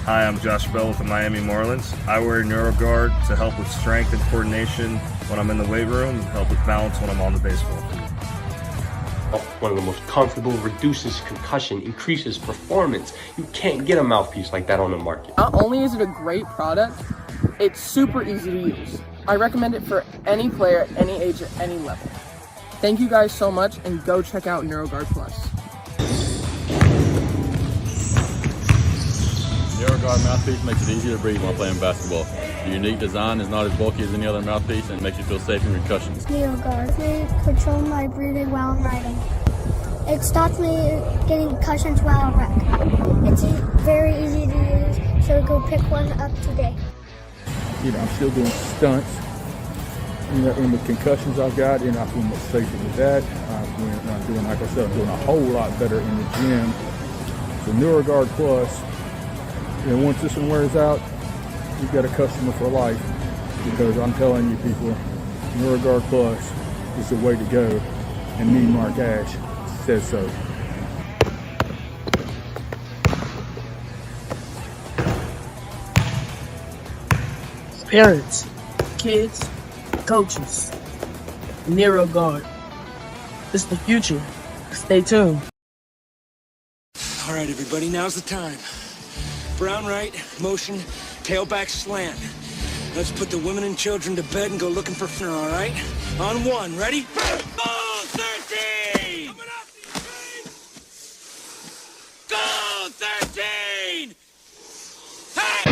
Hi, I'm Josh Bell with the Miami Marlins. I wear NeuroGuard to help with strength and coordination when I'm in the weight room and help with balance when I'm on the baseball field. One of the most comfortable, reduces concussion, increases performance. You can't get a mouthpiece like that on the market. Not only is it a great product, it's super easy to use. I recommend it for any player at any age, at any level. Thank you guys so much, and go check out NeuroGuard Plus. NeuroGuard mouthpiece makes it easier to breathe while playing basketball. The unique design is not as bulky as any other mouthpiece and makes you feel safe in concussions. NeuroGuard. They control my breathing while I'm riding. It stops me getting concussions while I ride. It's very easy to use, so go pick one up today. You know, I'm still doing stunts. You know, and the concussions I've got, I feel much safer with that. I'm doing, like I said, I'm doing a whole lot better in the gym. So NeuroGuard Plus, once this one wears out, you've got a customer for life, because I'm telling you people, NeuroGuard Plus is the way to go, and me, Mark Ash, says so. Parents, kids, coaches, NeuroGuard. It's the future. Stay tuned. All right, everybody, now's the time. Brown right, motion, tailback slant. Let's put the women and children to bed and go looking for dinner, all right? On one, ready? Go, 13! Coming up, go, 13! Hey!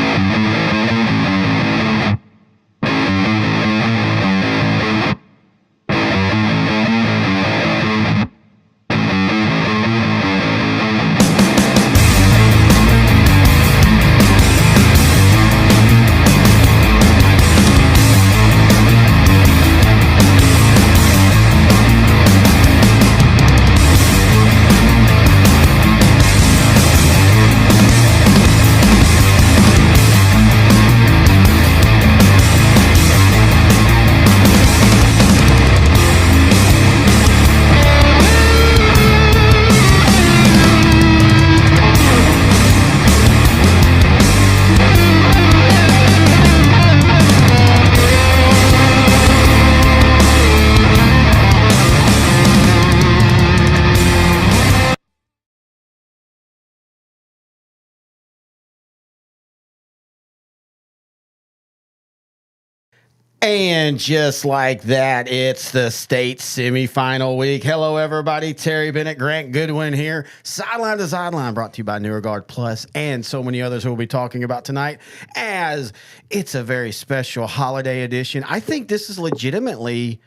And just like that, it's the state semifinal week. Hello, everybody. Terry Bennett, Grant Goodwin here. Sideline to Sideline, brought to you by NeuroGuard Plus and so many others who we'll be talking about tonight, as it's a very special holiday edition. I think this is legitimately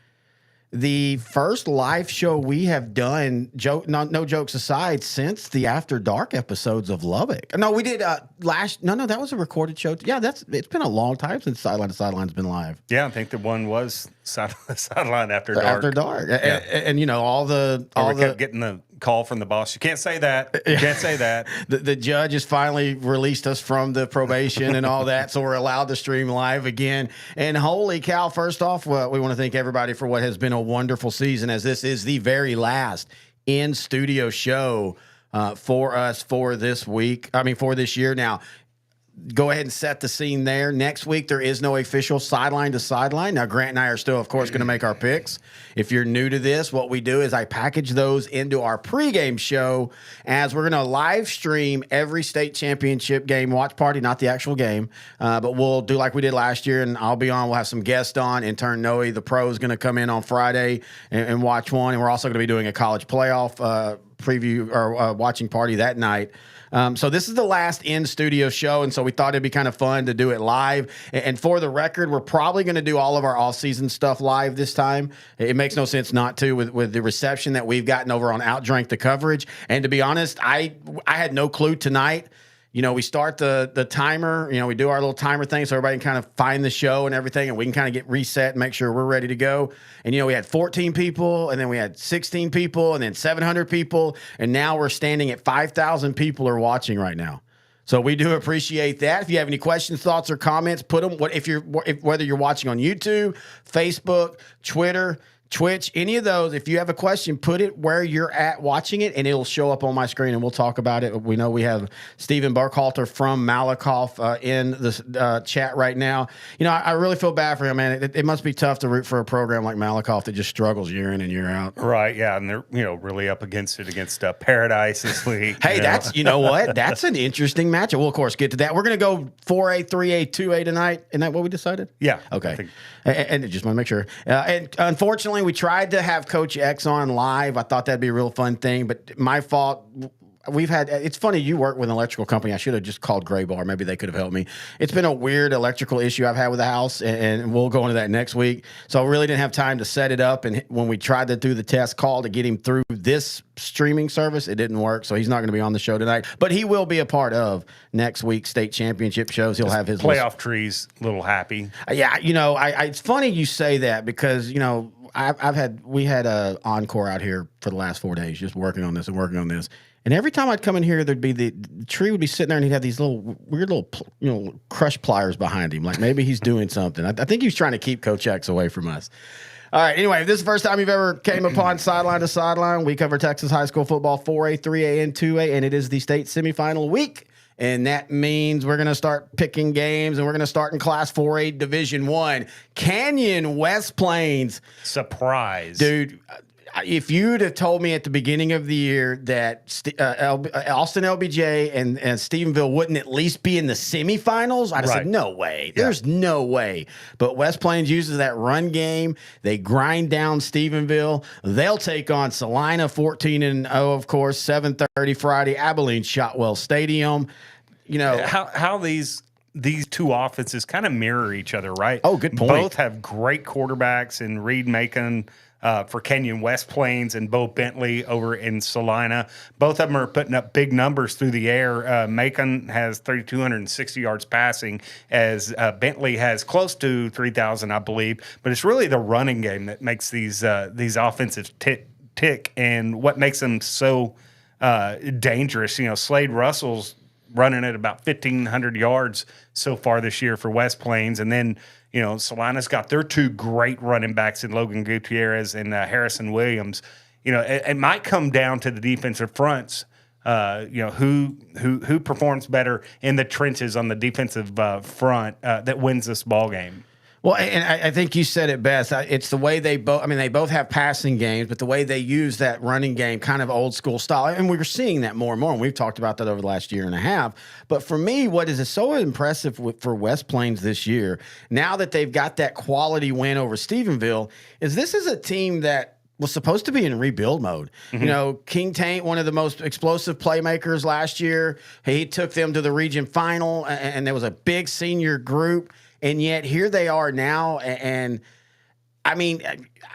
the first live show we have done, no jokes aside, since the After Dark episodes of Lubbock. No, we did no, that was a recorded show. Yeah, it's been a long time since Sideline to Sideline's been live. Yeah, I think the one was Sideline After Dark. After Dark. Yeah. And we kept getting the call from the boss. You can't say that. You can't say that. The judge has finally released us from the probation and all that, so we're allowed to stream live again. And holy cow, first off, we want to thank everybody for what has been a wonderful season, as this is the very last in-studio show for us for this year. Now, go ahead and set the scene there. Next week, there is no official Sideline to Sideline. Now, Grant and I are still, of course, going to make our picks. If you're new to this, what we do is I package those into our pregame show, as we're going to live stream every state championship game watch party, not the actual game, but we'll do like we did last year, and I'll be on. We'll have some guests on. In turn, Noe, the pro, is going to come in on Friday and watch one, and we're also going to be doing a college playoff preview or watching party that night. So this is the last in-studio show, and so we thought it'd be kind of fun to do it live. And for the record, we're probably going to do all of our off-season stuff live this time. It makes no sense not to, with the reception that we've gotten over on Outdrank the coverage. And to be honest, I had no clue tonight. We start the timer, we do our little timer thing so everybody can kind of find the show and everything, and we can kind of get reset and make sure we're ready to go. And, we had 14 people, and then we had 16 people, and then 700 people, and now we're standing at 5,000 people are watching right now. So we do appreciate that. If you have any questions, thoughts, or comments, put them. Whether you're watching on YouTube, Facebook, Twitter, Twitch, any of those. If you have a question, put it where you're at watching it, and it'll show up on my screen, and we'll talk about it. We know we have Stephen Burkhalter from Malakoff in the chat right now. You know, I really feel bad for him, man. It must be tough to root for a program like Malakoff that just struggles year in and year out. Right, yeah, and they're really up against it against Paradise this week. Hey, that's what? That's an interesting matchup. We'll, of course, get to that. We're going to go 4A, 3A, 2A tonight. Isn't that what we decided? Yeah. Okay. And just want to make sure. And unfortunately, we tried to have Coach X on live. I thought that'd be a real fun thing, but my fault. It's funny, you work with an electrical company. I should have just called Gray Bar. Maybe they could have helped me. It's been a weird electrical issue I've had with the house, and we'll go into that next week. So I really didn't have time to set it up. And when we tried to do the test call to get him through this streaming service, it didn't work. So he's not going to be on the show tonight. But he will be a part of next week's state championship shows. He'll have his playoff trees a little happy. Yeah, it's funny you say that because, we had a encore out here for the last 4 days just working on this. And every time I'd come in here, there'd be the tree would be sitting there, and he'd have these weird little crush pliers behind him. Like maybe he's doing something. I think he's trying to keep Coach X away from us. All right. Anyway, if this is the first time you've ever came upon Sideline to Sideline, we cover Texas high school football 4A, 3A, and 2A, and it is the state semifinal week. And that means we're going to start picking games, and we're going to start in Class 4A Division I. Canyon West Plains. Surprise. Dude. If you'd have told me at the beginning of the year that Austin LBJ and Stephenville wouldn't at least be in the semifinals, I'd have said, no way. There's no way. But West Plains uses that run game. They grind down Stephenville. They'll take on Salina 14-0, of course, 7:30 Friday, Abilene Shotwell Stadium. How these two offenses kind of mirror each other, right? Oh, good point. Both have great quarterbacks in Reed Macon for Kenyon West Plains and Bo Bentley over in Salina. Both of them are putting up big numbers through the air. Macon has 3,260 yards passing, as Bentley has close to 3,000, I believe. But it's really the running game that makes these offensives tick, and what makes them so dangerous. Slade Russell's running at about 1,500 yards so far this year for West Plains, and then Salina's got their two great running backs in Logan Gutierrez and Harrison Williams. It might come down to the defensive fronts. Who performs better in the trenches on the defensive front that wins this ball game. Well, and I think you said it best. It's the way they both have passing games, but the way they use that running game, kind of old school style. And we're seeing that more and more, and we've talked about that over the last year and a half. But for me, what is so impressive for West Plains this year, now that they've got that quality win over Stephenville, is this is a team that was supposed to be in rebuild mode. Mm-hmm. King Taint, one of the most explosive playmakers last year, he took them to the region final, and there was a big senior group. And yet here they are now, and I mean,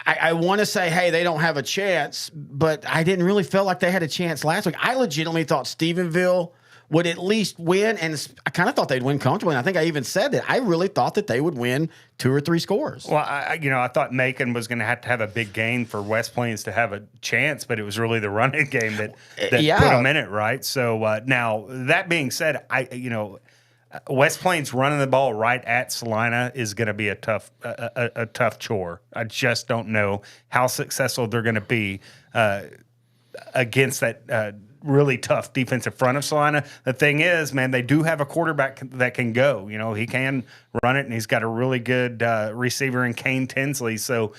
I want to say, hey, they don't have a chance, but I didn't really feel like they had a chance last week. I legitimately thought Stephenville would at least win, and I kind of thought they'd win comfortably. And I think I even said that. I really thought that they would win 2 or 3 scores. Well, I thought Macon was going to have a big gain for West Plains to have a chance, but it was really the running game that put them in it, right? So now, that being said, West Plains running the ball right at Salina is going to be a tough chore. I just don't know how successful they're going to be against that really tough defensive front of Salina. The thing is, man, they do have a quarterback that can go. He can run it, and he's got a really good receiver in Kane Tinsley. So,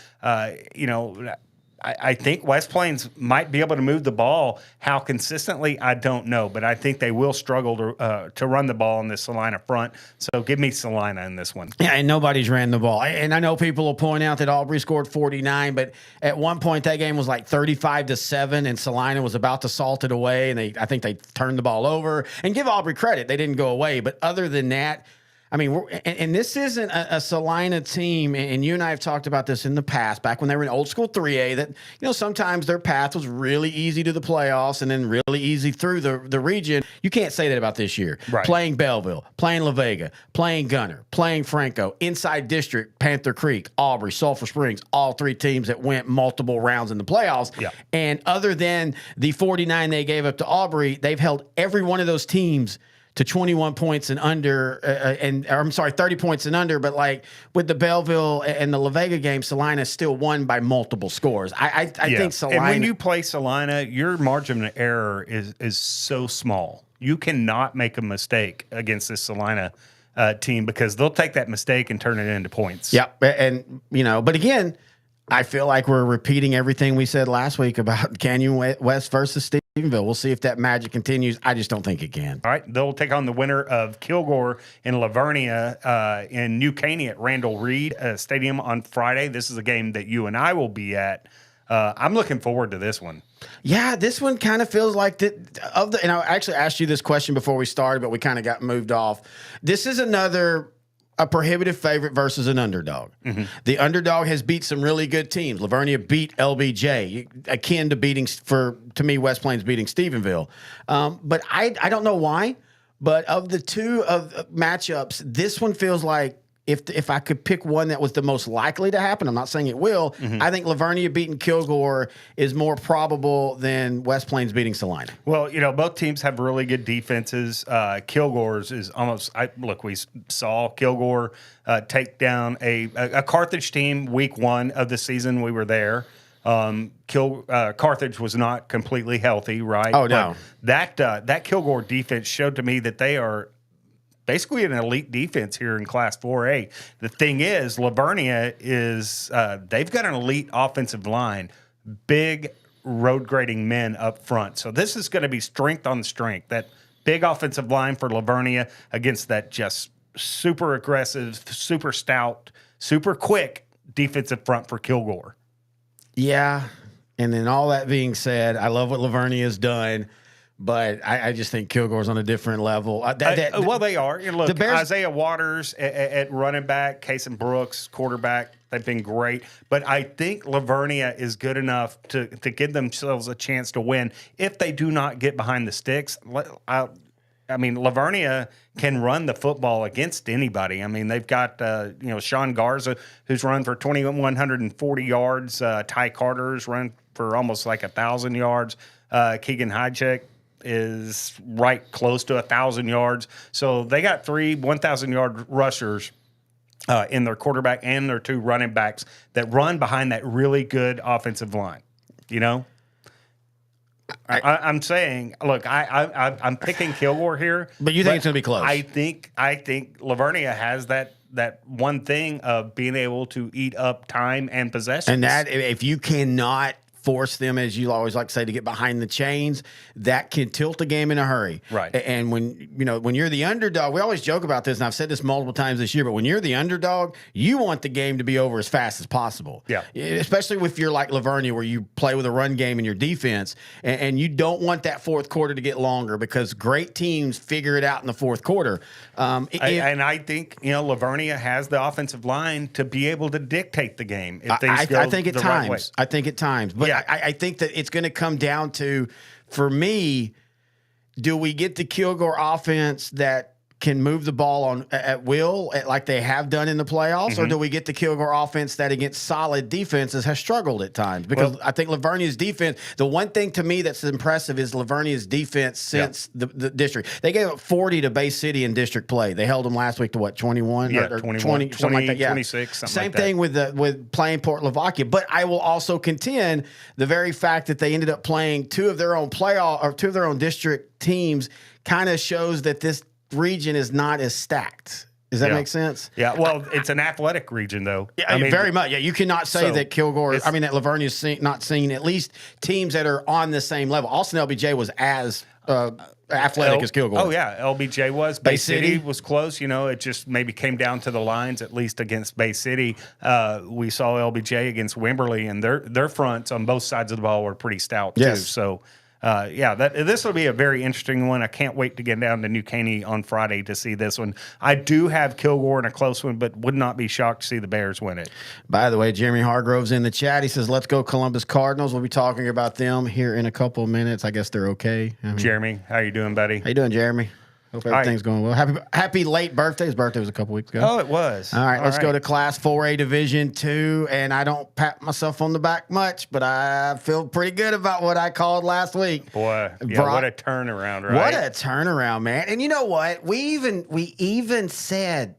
I think West Plains might be able to move the ball. How consistently, I don't know, but I think they will struggle to run the ball on the Salina front. So give me Salina in this one. Yeah, and nobody's ran the ball. And I know people will point out that Aubrey scored 49, but at one point that game was like 35-7, and Salina was about to salt it away, and I think they turned the ball over. And give Aubrey credit, they didn't go away. But other than that, I mean, and this isn't a Salina team, and you and I have talked about this in the past, back when they were in old school 3A, that, sometimes their path was really easy to the playoffs and then really easy through the region. You can't say that about this year. Right. Playing Belleville, playing La Vega, playing Gunner, playing Franco, inside district, Panther Creek, Aubrey, Sulphur Springs, all 3 teams that went multiple rounds in the playoffs. Yeah. And other than the 49 they gave up to Aubrey, they've held every one of those teams to 21 points and under, or I'm sorry, 30 points and under. But like with the Belleville and the La Vega game, Salina still won by multiple scores. I think Salina. And when you play Salina, your margin of error is so small. You cannot make a mistake against this Salina team because they'll take that mistake and turn it into points. Yep. And, but again, I feel like we're repeating everything we said last week about Canyon West versus Stephenville. We'll see if that magic continues. I just don't think it can. All right. They'll take on the winner of Kilgore and Vernia in New Caney at Randall Reed Stadium on Friday. This is a game that you and I will be at. I'm looking forward to this one. Yeah, this one kind of feels like and I actually asked you this question before we started, but we kind of got moved off. This is a prohibitive favorite versus an underdog. Mm-hmm. The underdog has beat some really good teams. Vernia beat LBJ, akin to to me, West Plains beating Stephenville. But I don't know why, but of the two matchups, this one feels like if I could pick one that was the most likely to happen, I'm not saying it will, I think Vernia beating Kilgore is more probable than West Plains beating Salina. Well, both teams have really good defenses. Kilgore's is almost we saw Kilgore take down a Carthage team week 1 of the season. We were there. Carthage was not completely healthy, right? Oh, no. But that Kilgore defense showed to me that they are basically an elite defense here in Class 4A. The thing is, Vernia is they've got an elite offensive line, big road grading men up front. So this is going to be strength on strength. That big offensive line for Vernia against that just super aggressive, super stout, super quick defensive front for Kilgore. Yeah, and then all that being said, I love what Vernia has done. But I just think Kilgore's on a different level. Well, they are. Look, the Bears, Isaiah Waters at running back, Kason Brooks, quarterback, they've been great. But I think Vernia is good enough to give themselves a chance to win if they do not get behind the sticks. Vernia can run the football against anybody. They've got Sean Garza, who's run for 2,140 yards. Ty Carter's run for almost like 1,000 yards. Keegan Hychek is right close to 1,000 yards. So they got 3 1,000-yard rushers in their quarterback and their 2 running backs that run behind that really good offensive line. I'm saying, look, I'm picking Kilgore here. But you think it's going to be close? I think Vernia has that one thing of being able to eat up time and possessions. And that, if you cannot force them, as you always like to say, to get behind the chains, that can tilt the game in a hurry. Right. And when you're the underdog, we always joke about this, and I've said this multiple times this year, but when you're the underdog, you want the game to be over as fast as possible. Yeah. Especially if you're like Vernia, where you play with a run game in your defense, and you don't want that fourth quarter to get longer because great teams figure it out in the fourth quarter. And I think, Vernia has the offensive line to be able to dictate the game if things go I think at the times. right way. I think at times. But yeah. I think that it's going to come down to, for me, do we get the Kilgore offense that can move the ball at will, like they have done in the playoffs, or do we get the Kilgore offense that against solid defenses has struggled at times? Because I think Vernia's defense, the one thing to me that's impressive is Vernia's defense since the district. They gave up 40 to Bay City in district play. They held them last week to what, 21? Yeah, or 21, 20, something like that. Yeah. 26, something Same like that. thing with playing Port Lavakia. But I will also contend the very fact that they ended up playing 2 of their own district teams kind of shows that this region is not as stacked. Does that make sense? Yeah. Well, it's an athletic region, though. Yeah, very much. Yeah, you cannot say that Kilgore. That Vernia's not seeing at least teams that are on the same level. Austin LBJ was as athletic as Kilgore. Oh yeah, LBJ was. Bay City was close. It just maybe came down to the lines, at least against Bay City. We saw LBJ against Wimberley, and their fronts on both sides of the ball were pretty stout too. So. This will be a very interesting one. I can't wait to get down to New Caney on Friday to see this one. I do have Kilgore in a close one, but would not be shocked to see the Bears win it. By the way, Jeremy Hargrove's in the chat. He says, let's go Columbus Cardinals. We'll be talking about them here in a couple of minutes. I guess they're okay. Jeremy, how you doing, buddy? How you doing, Jeremy? Hope everything's going well. Happy late birthday. His birthday was a couple weeks ago. Oh, it was. All right, let's go to Class 4A Division 2. And I don't pat myself on the back much, but I feel pretty good about what I called last week. Boy, yeah, what a turnaround, right? What a turnaround, man. And you know what? We even said,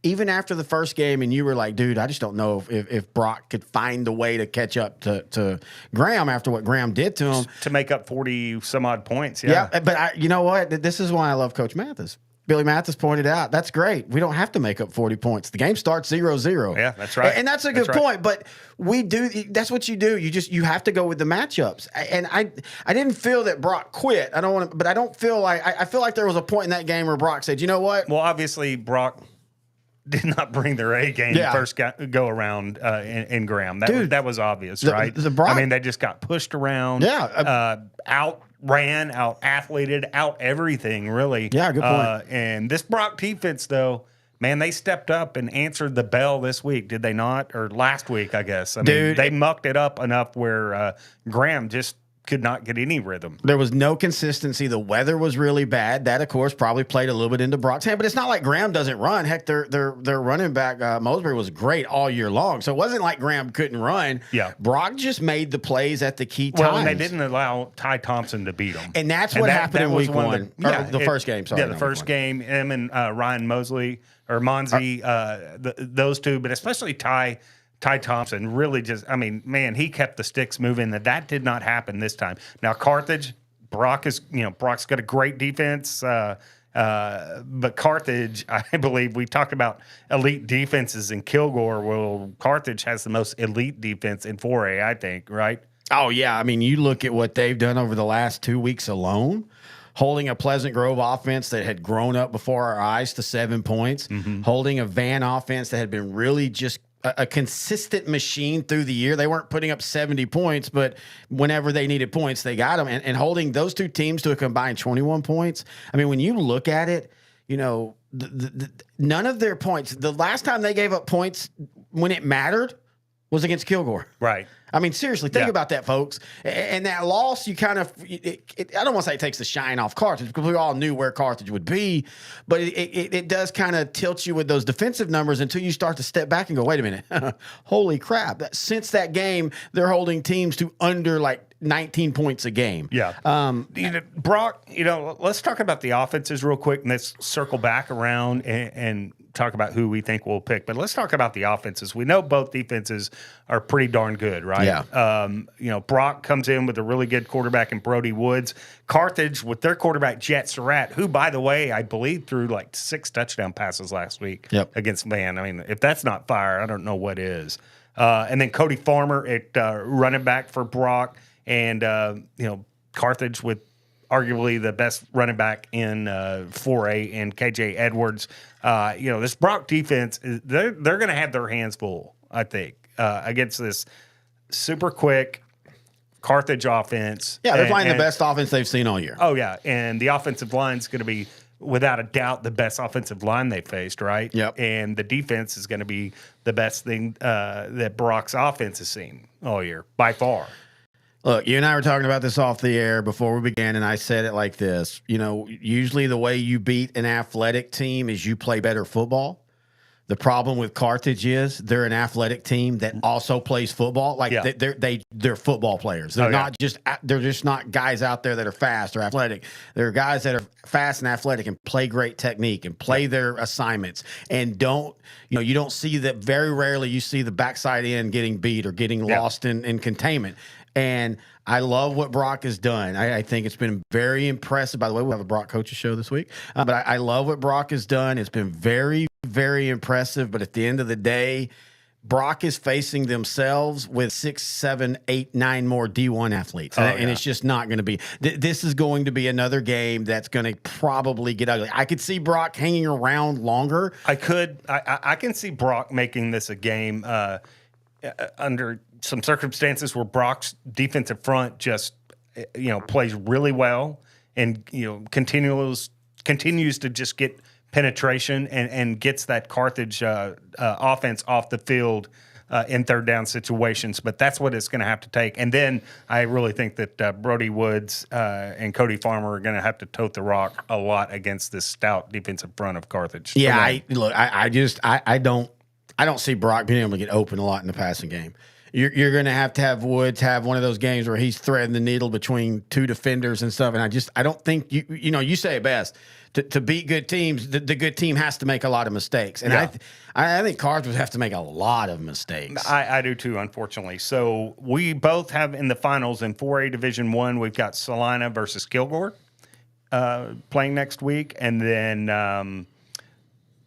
even after the first game, and you were like, dude, I just don't know if Brock could find the way to catch up to Graham after what Graham did to him. To make up 40 some odd points, yeah. But you know what? This is why I love Coach Mathis. Billy Mathis pointed out, that's great. We don't have to make up 40 points. The game starts 0-0. Yeah, that's right. And that's a good point. But we do. That's what you do. You have to go with the matchups. And I didn't feel that Brock quit. I don't feel like I feel like there was a point in that game where Brock said, you know what? Well, obviously Brock did not bring their A game first go around in Graham. That was obvious, right? I mean, they just got pushed around. Outran, out athleted, out everything, really. Yeah, good point. And this Brock defense, though, man, they stepped up and answered the bell this week, did they not? Or last week, I guess. I mean, they mucked it up enough where Graham just could not get any rhythm. There was no consistency. The weather was really bad. That, of course, probably played a little bit into Brock's hand. But it's not like Graham doesn't run. Heck, their running back, Mosbury, was great all year long. So it wasn't like Graham couldn't run. Yeah. Brock just made the plays at the key times. Well, and they didn't allow Ty Thompson to beat them. And that's what happened in week one. The first game, sorry. Yeah, the first game, him and Ryan Mosley, or Monzi, those two, but especially Ty Thompson really just, I mean, man, he kept the sticks moving. That did not happen this time. Now, Carthage, Brock's got a great defense, but Carthage, I believe, we talked about elite defenses in Kilgore. Well, Carthage has the most elite defense in 4A, I think, right? Oh, yeah. I mean, you look at what they've done over the last 2 weeks alone. Holding a Pleasant Grove offense that had grown up before our eyes to 7 points. Mm-hmm. Holding a Van offense that had been really just a consistent machine through the year. They weren't putting up 70 points, but whenever they needed points, they got them. And holding those two teams to a combined 21 points. I mean, when you look at it, you know, none of their points, the last time they gave up points when it mattered was against Kilgore. Right. I mean, seriously, think about that, folks. And that loss, you kind of, I don't want to say it takes the shine off Carthage, because we all knew where Carthage would be, but it does kind of tilt you with those defensive numbers until you start to step back and go, wait a minute, holy crap. Since that game, they're holding teams to under like 19 points a game. Yeah. Brock, let's talk about the offenses real quick, and let's circle back around and talk about who we think we'll pick. But let's talk about the offenses. We know both defenses are pretty darn good, right? Yeah. Brock comes in with a really good quarterback in Brody Woods. Carthage with their quarterback, Jet Surratt, who, by the way, I believe threw like 6 touchdown passes last week against Van. I mean, if that's not fire, I don't know what is. And then Cody Farmer at running back for Brock. And, Carthage with arguably the best running back in 4A and KJ Edwards. This Brock defense, they're going to have their hands full, I think, against this super quick Carthage offense. Yeah, they're playing the best offense they've seen all year. Oh, yeah. And the offensive line is going to be, without a doubt, the best offensive line they faced, right? Yep. And the defense is going to be the best thing that Brock's offense has seen all year, by far. Look, you and I were talking about this off the air before we began, and I said it like this. Usually the way you beat an athletic team is you play better football. The problem with Carthage is they're an athletic team that also plays football. Like they're football players. They're just not guys out there that are fast or athletic. They're guys that are fast and athletic and play great technique and play their assignments and you don't see that. Very rarely you see the backside end getting beat or getting lost in containment. And I love what Brock has done. I think it's been very impressive. By the way, we'll have a Brock coaches show this week. But I love what Brock has done. It's been very, very impressive. But at the end of the day, Brock is facing themselves with 6, 7, 8, 9 more D1 athletes. And it's just not going to be. This is going to be another game that's going to probably get ugly. I could see Brock hanging around longer. I can see Brock making this a game under some circumstances where Brock's defensive front just, plays really well and, continues to just get penetration and gets that Carthage offense off the field in third down situations, but that's what it's going to have to take. And then I really think that Brody Woods and Cody Farmer are going to have to tote the rock a lot against this stout defensive front of Carthage. Yeah, I don't see Brock being able to get open a lot in the passing game. You're going to have Woods have one of those games where he's threading the needle between two defenders and stuff. And I don't think you say it best. To beat good teams, the good team has to make a lot of mistakes. And I think Cards would have to make a lot of mistakes. I do too, unfortunately. So we both have in the finals in 4A Division I, we've got Salina versus Kilgore playing next week. And then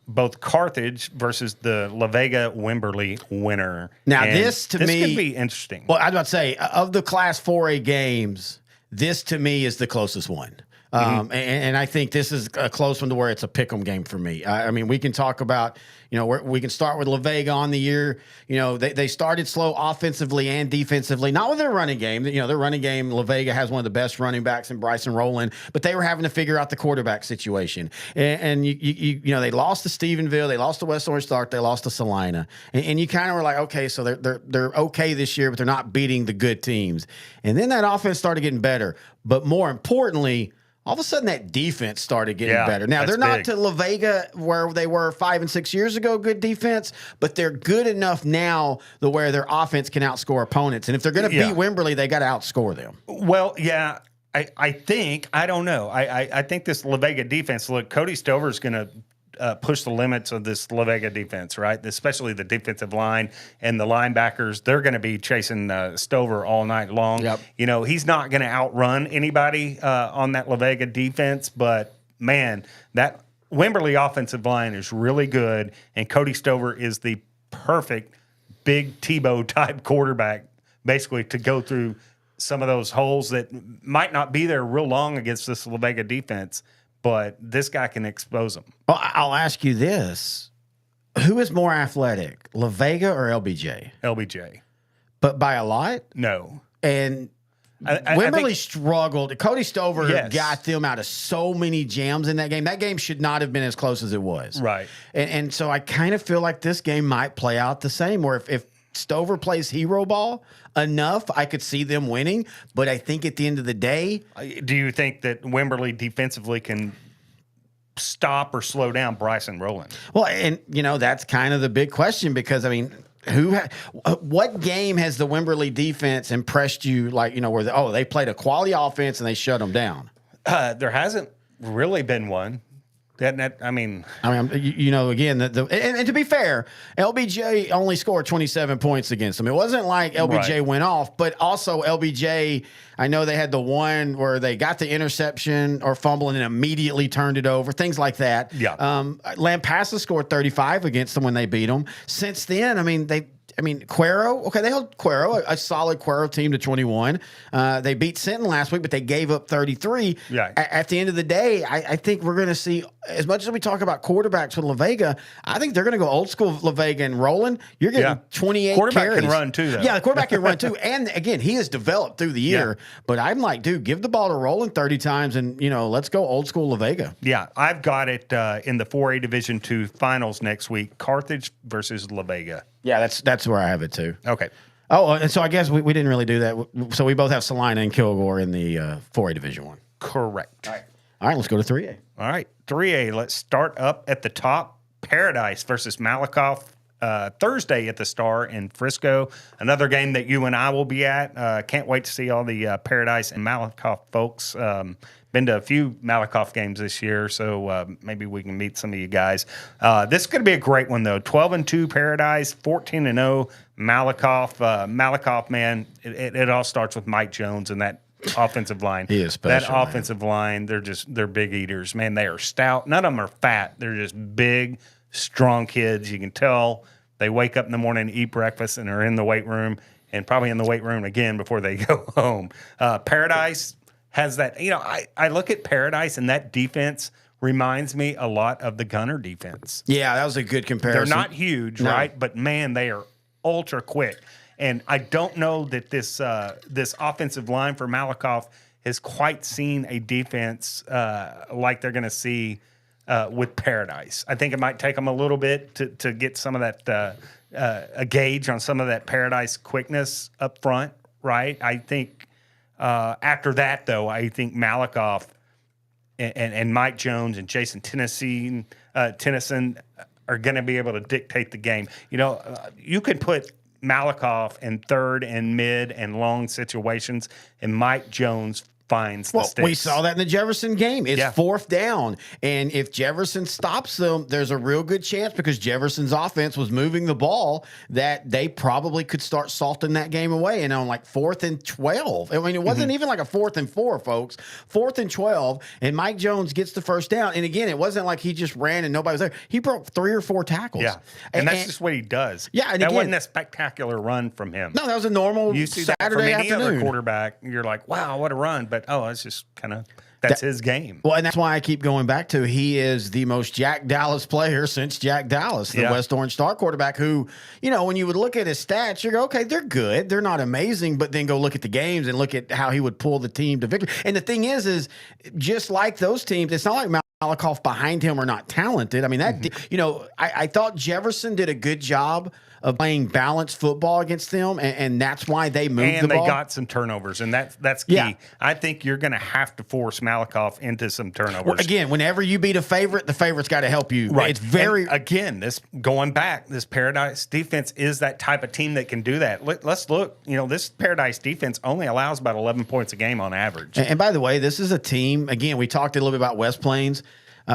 both Carthage versus the La Vega Wimberley winner. Now, and this could be interesting. Well, I was about to say, of the Class 4A games, this to me is the closest one. And I think this is a close one to where it's a pick'em game for me. I mean, we can talk about, we can start with La Vega on the year. They started slow offensively and defensively, not with their running game. Their running game, La Vega has one of the best running backs in Bryson Rowland, but they were having to figure out the quarterback situation. And they lost to Stephenville, they lost to West Orange Stark, they lost to Salina. And you kind of were like, okay, so they're okay this year, but they're not beating the good teams. And then that offense started getting better. But more importantly, all of a sudden, that defense started getting better. Now, they're not to La Vega where they were 5 and 6 years ago, good defense, but they're good enough now to where their offense can outscore opponents. And if they're going to beat Wimberley, they got to outscore them. Well, yeah, I think, I don't know. I think this La Vega defense, look, Cody Stover is going to push the limits of this La Vega defense, right? Especially the defensive line and the linebackers. They're going to be chasing Stover all night long. Yep. He's not going to outrun anybody on that La Vega defense, but man, that Wimberley offensive line is really good, and Cody Stover is the perfect big Tebow type quarterback, basically, to go through some of those holes that might not be there real long against this La Vega defense. But this guy can expose them. Well, I'll ask you this. Who is more athletic, La Vega or LBJ? LBJ. But by a lot? No. And Wimberley struggled. Cody Stover got them out of so many jams in that game. That game should not have been as close as it was. Right. And so I kind of feel like this game might play out the same, where if Stover plays hero ball enough, I could see them winning. But I think at the end of the day, do you think that Wimberley defensively can stop or slow down Bryson Rowland? Well, and that's kind of the big question, because I mean, what game has the Wimberley defense impressed you? Like, where they played a quality offense and they shut them down. There hasn't really been one. Again, and to be fair, LBJ only scored 27 points against them. It wasn't like LBJ went off, but also LBJ, I know they had the one where they got the interception or fumble and then immediately turned it over, things like that. Yeah. Lampasa scored 35 against them when they beat them. Since then, Cuero, they held Cuero, a solid Cuero team, to 21. They beat Sinton last week, but they gave up 33. Yeah. At the end of the day, I think we're going to see, as much as we talk about quarterbacks with La Vega, I think they're going to go old school La Vega and Roland. You're getting 28 quarterback carries. Can run too, though. Yeah, the quarterback can run too. And again, he has developed through the year. But I'm like, dude, give the ball to Roland 30 times and, let's go old school La Vega. Yeah, I've got it in the 4A Division II finals next week, Carthage versus La Vega. Yeah, that's where I have it too. Okay. Oh, and so I guess we didn't really do that. So we both have Salina and Kilgore in the 4A Division I. Correct. All right, let's go to 3A. All right, 3A. Let's start up at the top. Paradise versus Malakoff Thursday at the Star in Frisco. Another game that you and I will be at. Can't wait to see all the Paradise and Malakoff folks. Been to a few Malakoff games this year, so maybe we can meet some of you guys. This is going to be a great one, though. 12-2 Paradise, 14-0 Malakoff. Malakoff, man, it all starts with Mike Jones and that offensive line. He is special. That offensive line, they're big eaters. Man, they are stout. None of them are fat. They're just big, strong kids. You can tell they wake up in the morning, eat breakfast, and are in the weight room, and probably in the weight room again before they go home. Paradise has that, I look at Paradise, and that defense reminds me a lot of the Gunner defense. Yeah, that was a good comparison. They're not huge, right? But man, they are ultra quick. And I don't know that this offensive line for Malakoff has quite seen a defense like they're going to see with Paradise. I think it might take them a little bit to get some of that a gauge on some of that Paradise quickness up front, right? I think after that, though, I think Malakoff and Mike Jones and Jason Tennyson are going to be able to dictate the game. You know, you can put Malakoff in third and mid and long situations, and Mike Jones finds the sticks. We saw that in the Jefferson game. It's fourth down. And if Jefferson stops them, there's a real good chance, because Jefferson's offense was moving the ball, that they probably could start salting that game away. And on like 4th and 12, I mean, it wasn't even like a 4th and 4, folks. 4th and 12, and Mike Jones gets the first down. And again, it wasn't like he just ran and nobody was there. He broke 3 or 4 tackles. Yeah. And that's just what he does. Yeah. And that again, wasn't a spectacular run from him. No, that was a normal you see Saturday that from any afternoon. other quarterback. You're like, wow, what a run. But, it's just kind of, that's his game. Well, and that's why I keep going back to, he is the most Jack Dallas player since Jack Dallas, the West Orange Star quarterback, who, you know, when you would look at his stats, you go, okay, they're good. They're not amazing, but then go look at the games and look at how he would pull the team to victory. And the thing is just like those teams, it's not like Malakoff behind him are not talented. I mean, that, you know, I thought Jefferson did a good job of playing balanced football against them, and that's why they moved the ball. And they got some turnovers, and that's key. Yeah. I think you're going to have to force Malakoff into some turnovers. Well, again, whenever you beat a favorite, the favorite's got to help you. Right. It's very... And again, this Paradise defense is that type of team that can do that. Let's look. You know, this Paradise defense only allows about 11 points a game on average. And by the way, this is a team, again, we talked a little bit about West Plains.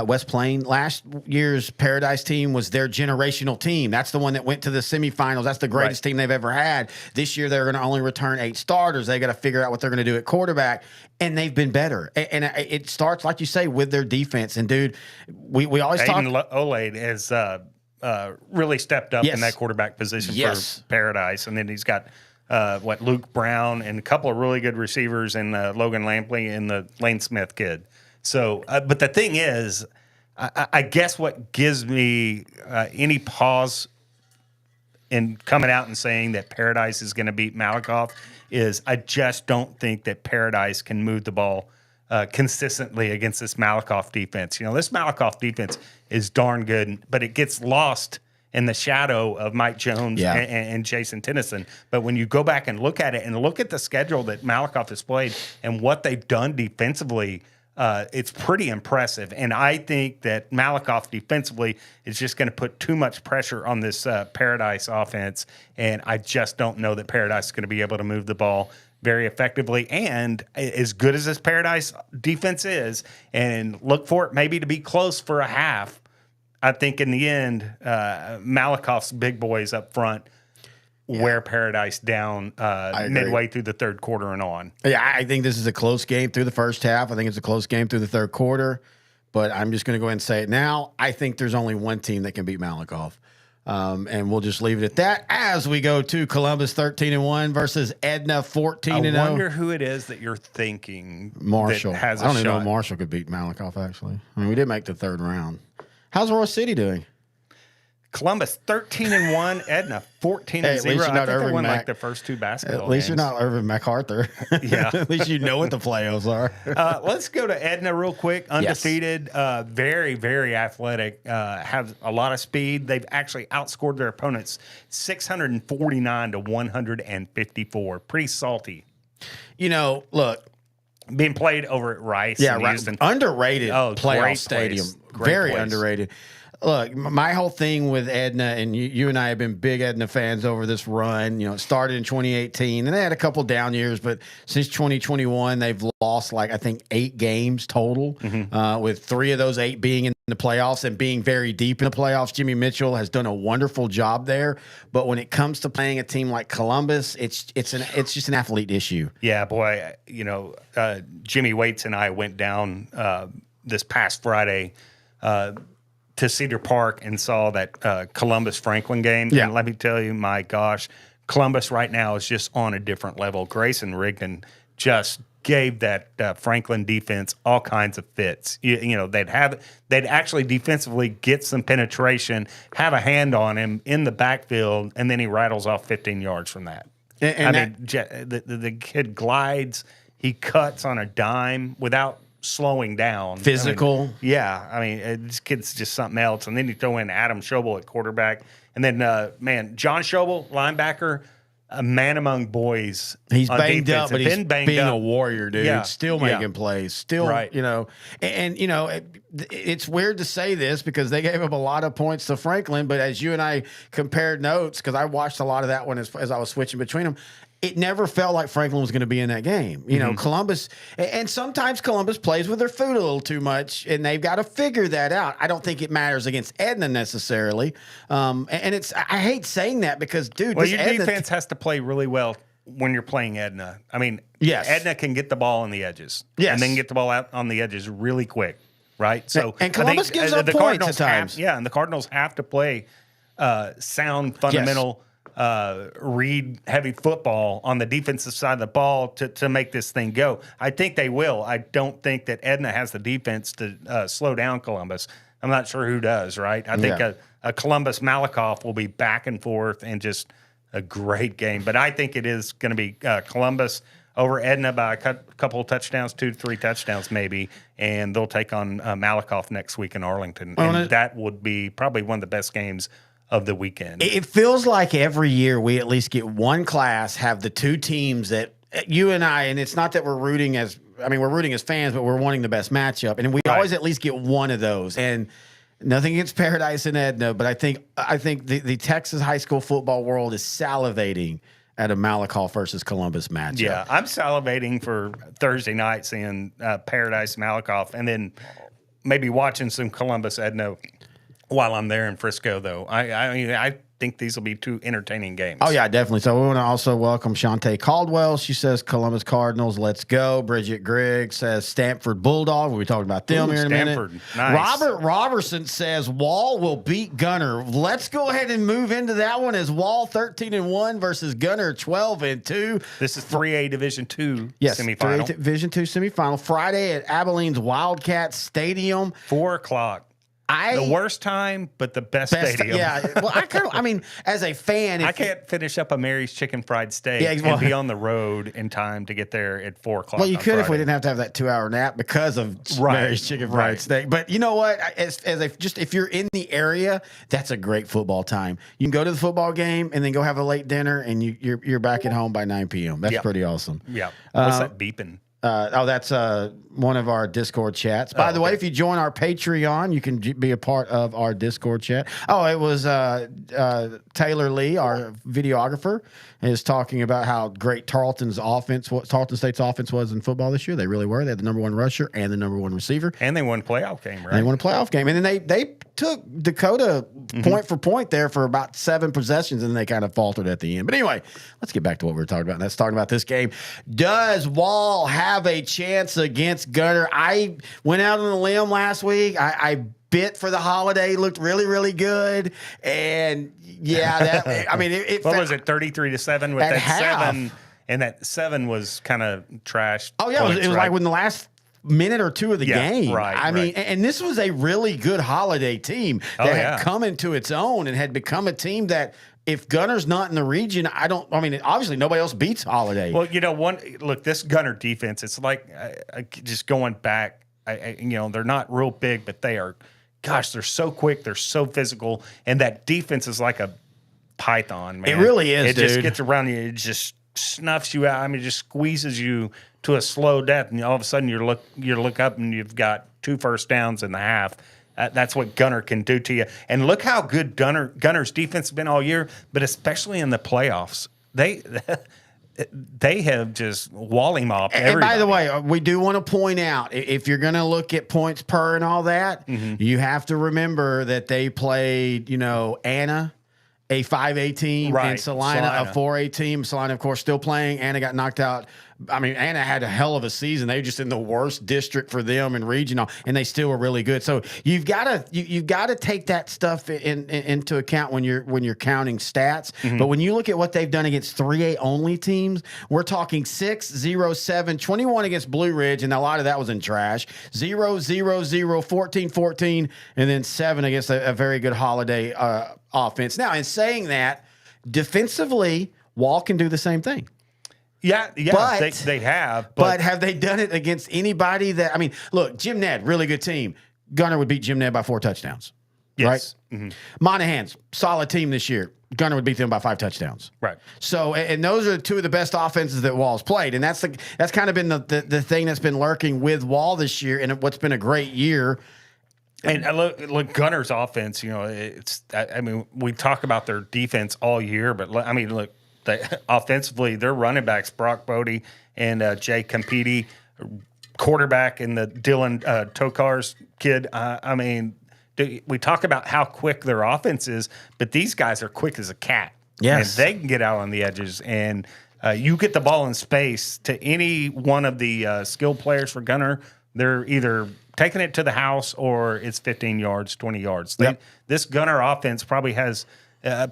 West Plain. Last year's Paradise team was their generational team. That's the one that went to the semifinals. That's the greatest team they've ever had. This year, they're going to only return 8 starters. They got to figure out what they're going to do at quarterback, and they've been better. And it starts, like you say, with their defense. And dude, we always talk. Olade has really stepped up in that quarterback position for Paradise, and then he's got Luke Brown and a couple of really good receivers, and Logan Lampley and the Lane Smith kid. So, but the thing is, I guess what gives me any pause in coming out and saying that Paradise is going to beat Malakoff is I just don't think that Paradise can move the ball consistently against this Malakoff defense. You know, this Malakoff defense is darn good, but it gets lost in the shadow of Mike Jones and Jason Tennyson. But when you go back and look at it and look at the schedule that Malakoff has played and what they've done defensively, it's pretty impressive. And I think that Malakoff defensively is just going to put too much pressure on this Paradise offense. And I just don't know that Paradise is going to be able to move the ball very effectively. And as good as this Paradise defense is, and look for it maybe to be close for a half, I think in the end, Malakoff's big boys up front wear Paradise down midway through the third quarter and on. Yeah, I think this is a close game through the first half. I think it's a close game through the third quarter. But I'm just going to go ahead and say it now. I think there's only one team that can beat Malakoff. And we'll just leave it at that as we go to Columbus 13-1 versus Edna 14-0. I wonder who it is that you're thinking Marshall. That has a I don't even shot. know Marshall could beat Malakoff, actually. I mean, we did make the third round. How's Royal City doing? Columbus 13-1, Edna 14-0. Hey, at least you're not I think Irvin they won Mac- like the first 2 basketball At least games. you're not Irvin MacArthur. Yeah. At least you know what the playoffs are. Let's go to Edna real quick. Undefeated, very, very athletic, have a lot of speed. They've actually outscored their opponents 649 to 154. Pretty salty. You know, look. Being played over at Rice. Yeah, and right. Houston. Underrated playoff great stadium. place. Great Very place. underrated. Look, my whole thing with Edna, and you and I have been big Edna fans over this run. You know, it started in 2018, and they had a couple down years, but since 2021, they've lost, I think, 8 games total, with 3 of those 8 being in the playoffs and being very deep in the playoffs. Jimmy Mitchell has done a wonderful job there, but when it comes to playing a team like Columbus, it's just an athlete issue. Yeah, boy, you know, Jimmy Waits and I went down this past Friday to Cedar Park and saw that Columbus-Franklin game. Yeah. And let me tell you, my gosh, Columbus right now is just on a different level. Grayson Rigdon just gave that Franklin defense all kinds of fits. You know, they'd actually defensively get some penetration, have a hand on him in the backfield, and then he rattles off 15 yards from that. And the kid glides, he cuts on a dime without slowing down. Physical. I mean, this kid's just something else. And then you throw in Adam Schobel at quarterback. And then, man, John Schobel, linebacker, a man among boys. He's on banged defense. up, but he's being a warrior, dude. Yeah. Still making plays. Still, Right. you know. And you know, it's weird to say this because they gave up a lot of points to Franklin, but as you and I compared notes, because I watched a lot of that one as I was switching between them, it never felt like Franklin was going to be in that game. You know, Columbus, and sometimes Columbus plays with their food a little too much, and they've got to figure that out. I don't think it matters against Edna necessarily. And I hate saying that because, dude, Well, this your Edna, defense has to play really well when you're playing Edna. I mean, Yes. Edna can get the ball on the edges. Yes. And then get the ball out on the edges really quick, right? So And Columbus I think, gives up the points Cardinals at times. and the Cardinals have to play sound, fundamental, read heavy football on the defensive side of the ball to make this thing go. I think they will. I don't think that Edna has the defense to slow down Columbus. I'm not sure who does, right? I think a Columbus Malakoff will be back and forth and just a great game. But I think it is going to be Columbus over Edna by a couple of touchdowns, 2 to 3 touchdowns maybe, and they'll take on Malakoff next week in Arlington. And that would be probably one of the best games of the weekend. It feels like every year we at least get one class have the two teams that you and I, and it's not that we're rooting as fans, but we're wanting the best matchup. And we always at least get one of those. And nothing against Paradise and Edna, but I think the Texas high school football world is salivating at a Malakoff versus Columbus matchup. Yeah, I'm salivating for Thursday night seeing Paradise Malakoff, and then maybe watching some Columbus Edna while I'm there in Frisco, though. I think these will be 2 entertaining games. Oh, yeah, definitely. So we want to also welcome Shantae Caldwell. She says Columbus Cardinals, let's go. Bridget Grigg says Stanford Bulldog. We'll be talking about them here in a minute. Nice. Robert Robertson says Wall will beat Gunner. Let's go ahead and move into that one as Wall 13-1 versus Gunner 12-2. This is 3A Division II semifinal. 3A Division II semifinal. Friday at Abilene's Wildcat Stadium. 4 o'clock. The worst time, but the best stadium. Yeah. Well, as a fan, I can't finish up a Mary's Chicken Fried Steak and be on the road in time to get there at 4 o'clock. Well, you could if we didn't have to have that 2-hour nap because of Mary's Chicken Fried Steak. But you know what? If you're in the area, that's a great football time. You can go to the football game and then go have a late dinner, and you're back at home by 9 p.m. That's pretty awesome. Yeah. What's that beeping? That's one of our Discord chats. By the way, if you join our Patreon, you can be a part of our Discord chat. Oh, it was Taylor Lee, our videographer, is talking about how great Tarleton State's offense was in football this year. They really were. They had the number 1 rusher and the number 1 receiver. And they won a playoff game, right? They won a playoff game. And then they took Dakota point for point there for about 7 possessions, and then they kind of faltered at the end. But anyway, let's get back to what we were talking about. And that's talking about this game. Does Wall have a chance against Gunner? I went out on a limb last week. I bit for the holiday, looked really, really good. And yeah, what was it, 33-7 with that half. 7? And that 7 was kind of trashed. Oh, yeah. It was like when the last minute or 2 of the game. Right. I mean, and this was a really good holiday team that had come into its own and had become a team that, if Gunner's not in the region, obviously nobody else beats Holiday. Well, this Gunner defense, it's like just going back, they're not real big, but they are, gosh, they're so quick, they're so physical, and that defense is like a python, man. It really is, It just gets around you, it just snuffs you out. I mean, it just squeezes you to a slow death, and all of a sudden you look up and you've got 2 first downs in the half. That's what Gunner can do to you. And look how good Gunner's defense has been all year, but especially in the playoffs. They have just wally mopped everybody. And by the way, we do want to point out, if you're going to look at points per and all that, you have to remember that they played, Anna, a 5A team, and Salina, a 4A team. Salina, of course, still playing. Anna got knocked out. I mean, Anna had a hell of a season. They were just in the worst district for them in regional, and they still were really good. So you've got to take that stuff into account when you're counting stats. But when you look at what they've done against 3A only teams, we're talking 6-0-7, 21 against Blue Ridge, and a lot of that was in trash. 0-0-0, 14-14, and then 7 against a very good Holiday offense. Now, in saying that, defensively, Wall can do the same thing. Yeah, But- they have. But have they done it against anybody that, I mean, look, Jim Ned, really good team. Gunner would beat Jim Ned by 4 touchdowns. yes. Right? Monahan's solid team this year. Gunner would beat them by 5 touchdowns. Right. So, and those are two of the best offenses that Wall's played, and that's kind of been the thing that's been lurking with Wall this year, and what's been a great year. And look, Gunner's offense. You know, I mean, we talk about their defense all year, but I mean, look, offensively, their running backs, Brock Bodie and Jay Campiti, quarterback, and the Dylan Tokar's kid. I mean, we talk about how quick their offense is, but these guys are quick as a cat. Yes. And they can get out on the edges. And you get the ball in space to any one of the skill players for Gunner, they're either taking it to the house or it's 15 yards, 20 yards. This Gunner offense probably has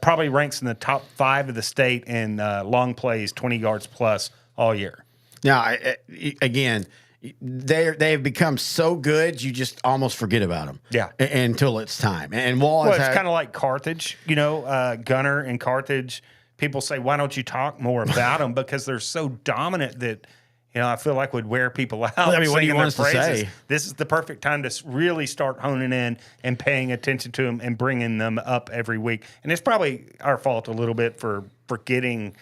probably ranks in the top 5 of the state in long plays, 20 yards plus all year. Now, again, they've become so good, you just almost forget about them. Yeah. Until it's time. And Wall Well, has it's had, kind of like Carthage, you know, Gunner and Carthage. People say, why don't you talk more about them? Because they're so dominant that, you know, I feel like would wear people out. I mean, what do you singing want their us to praises. say? This is the perfect time to really start honing in and paying attention to them and bringing them up every week. And it's probably our fault a little bit for forgetting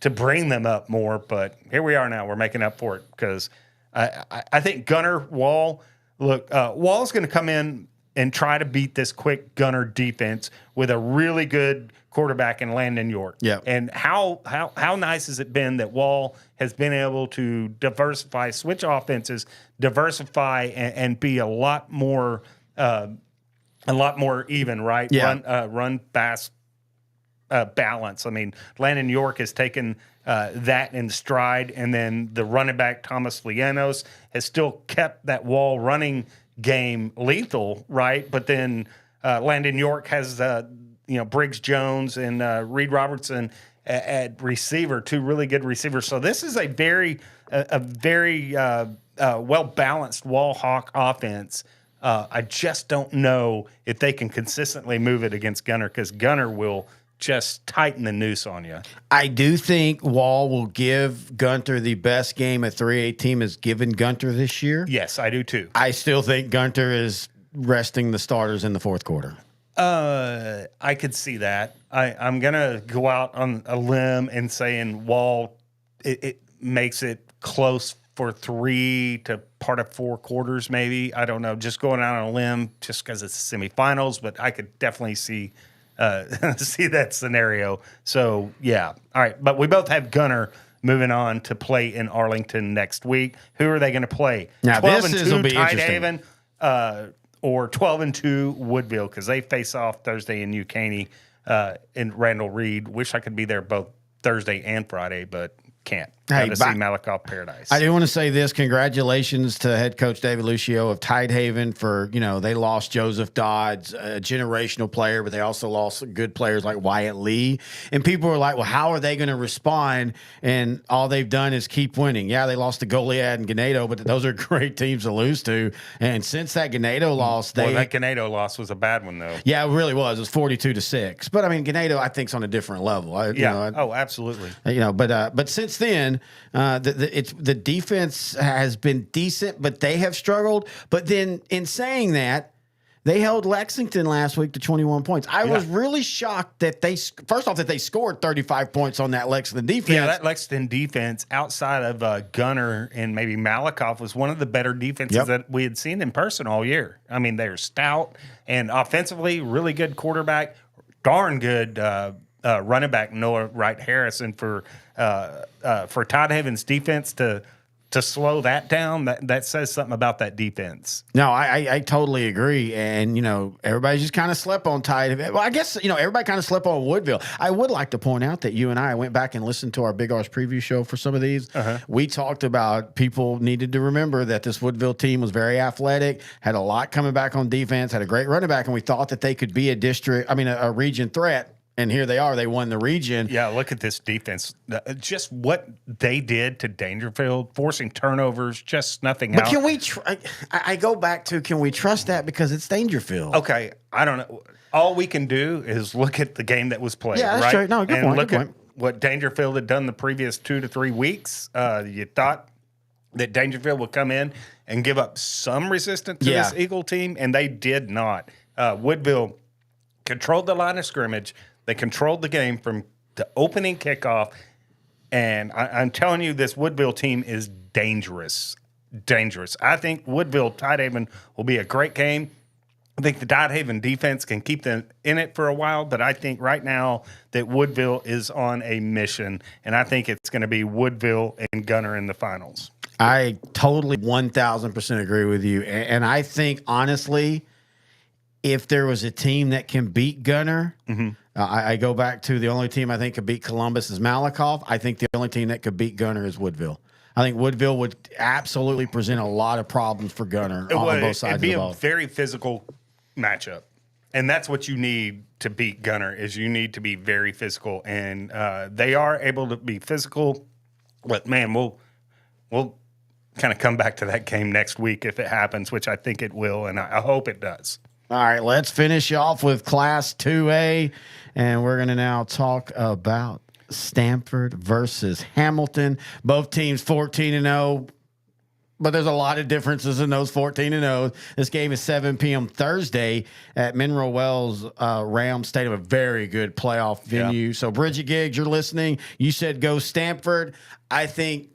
to bring them up more. But here we are now. We're making up for it because I think Gunner, Wall, look, Wall's going to come in and try to beat this quick Gunner defense with a really good quarterback in Landon York. Yeah. And how nice has it been that Wall has been able to diversify, switch offenses, diversify, and be a lot more even, right? Yeah. Run pass balance. I mean, Landon York has taken that in stride, and then the running back Thomas Lianos has still kept that Wall running game lethal, right? But then Landon York has Briggs Jones and Reed Robertson at receiver, 2 really good receivers. So this is a very well balanced Wall Hawk offense. I just don't know if they can consistently move it against Gunner, because Gunner will just tighten the noose on you. I do think Wall will give Gunter the best game a 3A team has given Gunter this year. Yes, I do too. I still think Gunter is resting the starters in the fourth quarter. I could see that. I'm going to go out on a limb and saying Wall, it makes it close for 3 to part of 4 quarters, maybe. I don't know. Just going out on a limb just because it's the semifinals, but I could definitely see that scenario. So, yeah. All right. But we both have Gunner moving on to play in Arlington next week. Who are they going to play? Now, 12-2 will be interesting. Tidehaven, or 12-2 Woodville, because they face off Thursday in New Caney in Randall Reed. Wish I could be there both Thursday and Friday, but can't. Hey, to see Malakoff Paradise. I do want to say this. Congratulations to head coach David Lucio of Tidehaven for, they lost Joseph Dodds, a generational player, but they also lost good players like Wyatt Lee. And people were like, well, how are they going to respond? And all they've done is keep winning. Yeah, they lost to Goliad and Ganado, but those are great teams to lose to. And since that Ganado loss, that Ganado loss was a bad one, though. Yeah, it really was. It was 42-6. But I mean, Ganado, I think, is on a different level. Absolutely. But since then, the defense has been decent, but they have struggled. But then, in saying that, they held Lexington last week to 21 points. I was really shocked that they scored 35 points on that Lexington defense. Yeah, that Lexington defense, outside of Gunner and maybe Malakoff, was one of the better defenses that we had seen in person all year. I mean, they're stout and offensively really good quarterback, darn good running back Noah Wright Harrison for Tidehaven's defense to slow that down. That says something about that defense. No, I totally agree. And, everybody just kind of slept on Tidehaven. Well, I guess, everybody kind of slept on Woodville. I would like to point out that you and I went back and listened to our Big R's preview show for some of these. We talked about people needed to remember that this Woodville team was very athletic, had a lot coming back on defense, had a great running back, and we thought that they could be a region threat. And here they are. They won the region. Yeah, look at this defense. Just what they did to Dangerfield, forcing turnovers, just snuffing out. But can we I go back to, can we trust that because it's Dangerfield? Okay, I don't know. All we can do is look at the game that was played. Yeah, that's right? true. No, good point. what Dangerfield had done the previous 2 to 3 weeks. You thought that Dangerfield would come in and give up some resistance to this Eagle team, and they did not. Woodville controlled the line of scrimmage. They controlled the game from the opening kickoff, and I'm telling you, this Woodville team is dangerous. Dangerous. I think Woodville Tidehaven will be a great game. I think the Tidehaven defense can keep them in it for a while, but I think right now that Woodville is on a mission, and I think it's going to be Woodville and Gunner in the finals. I totally 1,000% agree with you. And I think, honestly, if there was a team that can beat Gunner, I go back to the only team I think could beat Columbus is Malakoff. I think the only team that could beat Gunner is Woodville. I think Woodville would absolutely present a lot of problems for Gunner on both sides of the ball. It'd be a very physical matchup. And that's what you need to beat Gunner is you need to be very physical. And they are able to be physical. But, man, we'll kind of come back to that game next week if it happens, which I think it will, and I hope it does. All right, let's finish off with Class 2A, and we're going to now talk about Stanford versus Hamilton. Both teams 14-0, but there's a lot of differences in those 14-0. This game is 7 p.m. Thursday at Mineral Wells Ram Stadium, a very good playoff venue. So, Bridget Giggs, you're listening. You said go Stanford. I think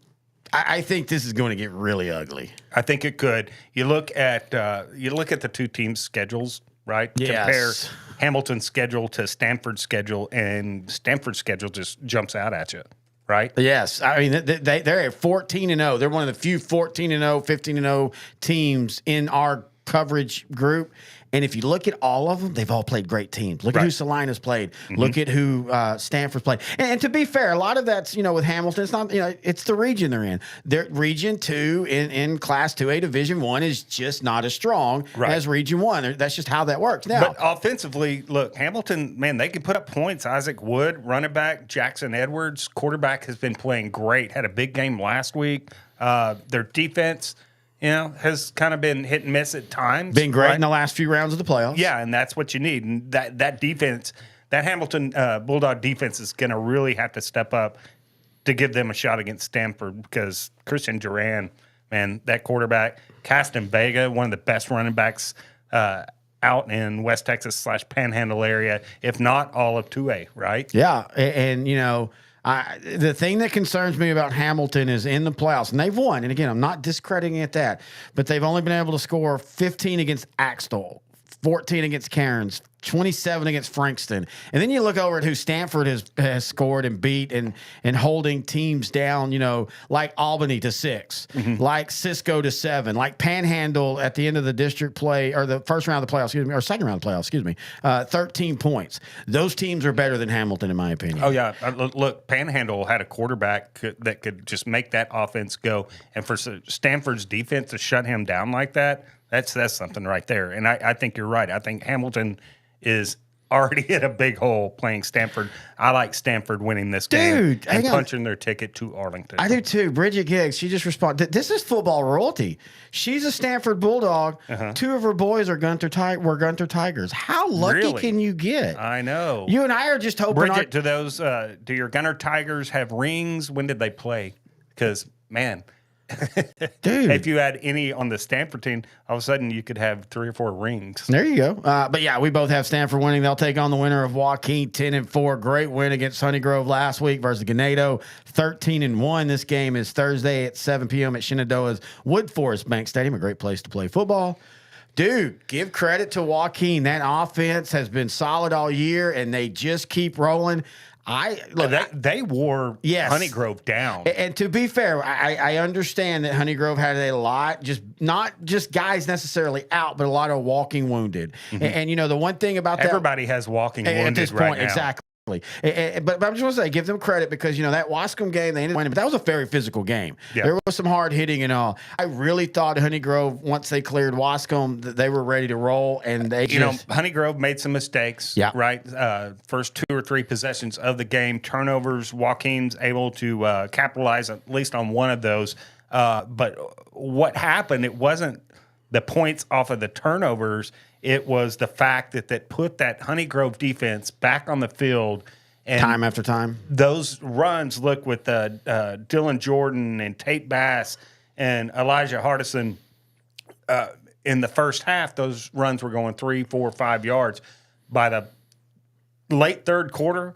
this is going to get really ugly. I think it could. You look at the two teams' schedules, right? Yes. Compare Hamilton's schedule to Stanford's schedule, and Stanford's schedule just jumps out at you, right? Yes. I mean, they're at 14-0. They're one of the few 14-0, 15-0 teams in our coverage group. And if you look at all of them, they've all played great teams. Look at who Salina's played. Look at who Stanford's played. And to be fair, a lot of that's, with Hamilton, it's not, it's the region they're in. Their Region 2 in Class 2A Division 1 is just not as strong as Region 1. That's just how that works. Now, but offensively, look, Hamilton, man, they can put up points. Isaac Wood, running back, Jackson Edwards, quarterback, has been playing great. Had a big game last week. Their defense, has kind of been hit and miss at times. Been great in the last few rounds of the playoffs. Yeah, and that's what you need. And that defense, that Hamilton Bulldog defense is going to really have to step up to give them a shot against Stanford because Christian Duran, man, that quarterback, Caston Vega, one of the best running backs out in West Texas / Panhandle area, if not all of 2A, right? Yeah, and the thing that concerns me about Hamilton is in the playoffs, and they've won. And again, I'm not discrediting at that, but they've only been able to score 15 against Axtell, 14 against Cairns, 27 against Frankston. And then you look over at who Stanford has scored and beat and holding teams down, like Albany to 6, like Cisco to 7, like Panhandle at the end of the district play or the first round of the playoffs, or second round of the playoffs, 13 points. Those teams are better than Hamilton, in my opinion. Oh, yeah. Look, Panhandle had a quarterback that could just make that offense go. And for Stanford's defense to shut him down like that, that's something right there. And I think you're right. I think Hamilton is already in a big hole playing Stanford. I like Stanford winning this game and punching their ticket to Arlington. I do too. Bridget Giggs, she just responded. This is football royalty. She's a Stanford Bulldog. 2 of her boys were Gunther Tigers. How lucky can you get? I know. You and I are just hoping. Bridget, do your Gunter Tigers have rings? When did they play? Because, man, dude, if you had any on the Stanford team, all of a sudden you could have 3 or 4 rings. There you go. But yeah, we both have Stanford winning. They'll take on the winner of Joaquin, 10-4. Great win against Honey Grove last week versus Ganado, 13-1. This game is Thursday at 7 p.m. at Shenandoah's Wood Forest Bank Stadium. A great place to play football. Dude, give credit to Joaquin. That offense has been solid all year, and they just keep rolling. They wore Honey Grove down. And to be fair, I understand that Honey Grove had a lot, not just guys necessarily out, but a lot of walking wounded. And the one thing about everybody has walking wounded at this point, right now. exactly. But I'm just want to say, give them credit because, that Wascom game, they ended up winning, but that was a very physical game. Yeah. There was some hard hitting and all. I really thought Honey Grove, once they cleared Wascom, that they were ready to roll. And they Honey Grove made some mistakes, right? First 2 or 3 possessions of the game, turnovers, Joaquin's able to capitalize at least on one of those. But what happened, it wasn't the points off of the turnovers. It was the fact that put that Honey Grove defense back on the field And time after time. those runs, look with Dylan Jordan and Tate Bass and Elijah Hardison in the first half, those runs were going 3, 4, 5 yards. By the late third quarter,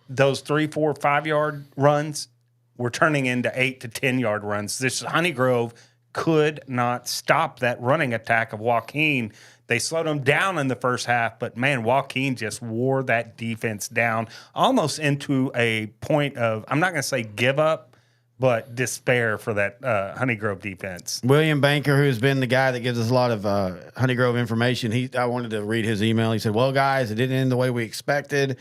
those 3, 4, 5 yard runs were turning into 8 to 10 yard runs. This Honeygrove could not stop that running attack of Joaquin. They slowed him down in the first half, but man, Joaquin just wore that defense down almost into a point of, I'm not going to say give up, but despair for that Honeygrove defense. William Banker, who's been the guy that gives us a lot of Honeygrove information, I wanted to read his email. He said, well, guys, it didn't end the way we expected.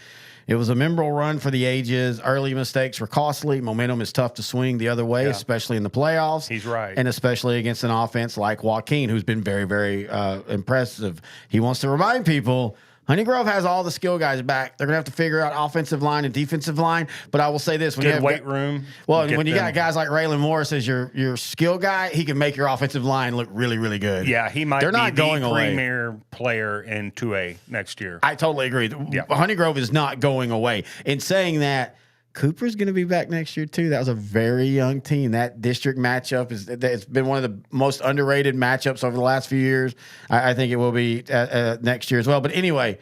It was a memorable run for the ages. Early mistakes were costly. Momentum is tough to swing the other way, especially in the playoffs. He's right. And especially against an offense like Joaquin, who's been very, very impressive. He wants to remind people, Honeygrove has all the skill guys back. They're going to have to figure out offensive line and defensive line. But I will say this. When you have weight room. Well, when you got guys like Raylan Morris as your skill guy, he can make your offensive line look really, really good. Yeah, he might They're be not going the away. premier player in 2A next year. I totally agree. Honeygrove is not going away. In saying that, Cooper's going to be back next year too. That was a very young team. That district matchup it's been one of the most underrated matchups over the last few years. I think it will be next year as well. But anyway,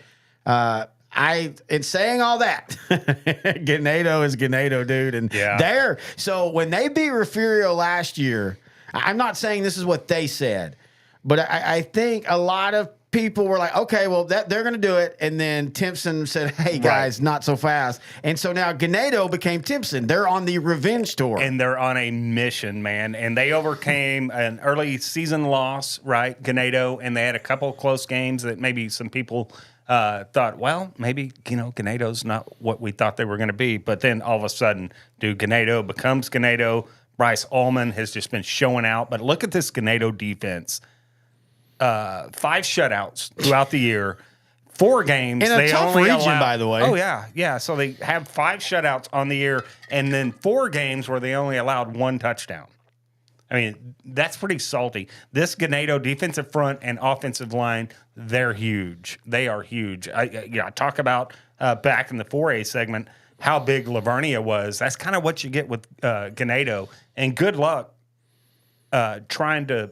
in saying all that, Ganado is Ganado, dude. And so when they beat Refugio last year, I'm not saying this is what they said, but I think a lot of people were like, okay, well, they're going to do it. And then Timpson said, hey, guys, not so fast. And so now Ganado became Timpson. They're on the revenge tour. And they're on a mission, man. And they overcame an early season loss, right, Ganado, and they had a couple of close games that maybe some people thought, well, maybe, Ganado's not what we thought they were going to be. But then all of a sudden, Ganado becomes Ganado. Bryce Allman has just been showing out. But look at this Ganado defense. 5 shutouts throughout the year, 4 games. In a tough region, by the way. Oh, yeah. So they have 5 shutouts on the year, and then 4 games where they only allowed 1 touchdown. I mean, that's pretty salty. This Ganado defensive front and offensive line, they're huge. They are huge. I talk about back in the 4A segment how big Vernia was. That's kind of what you get with Ganado. And good luck trying to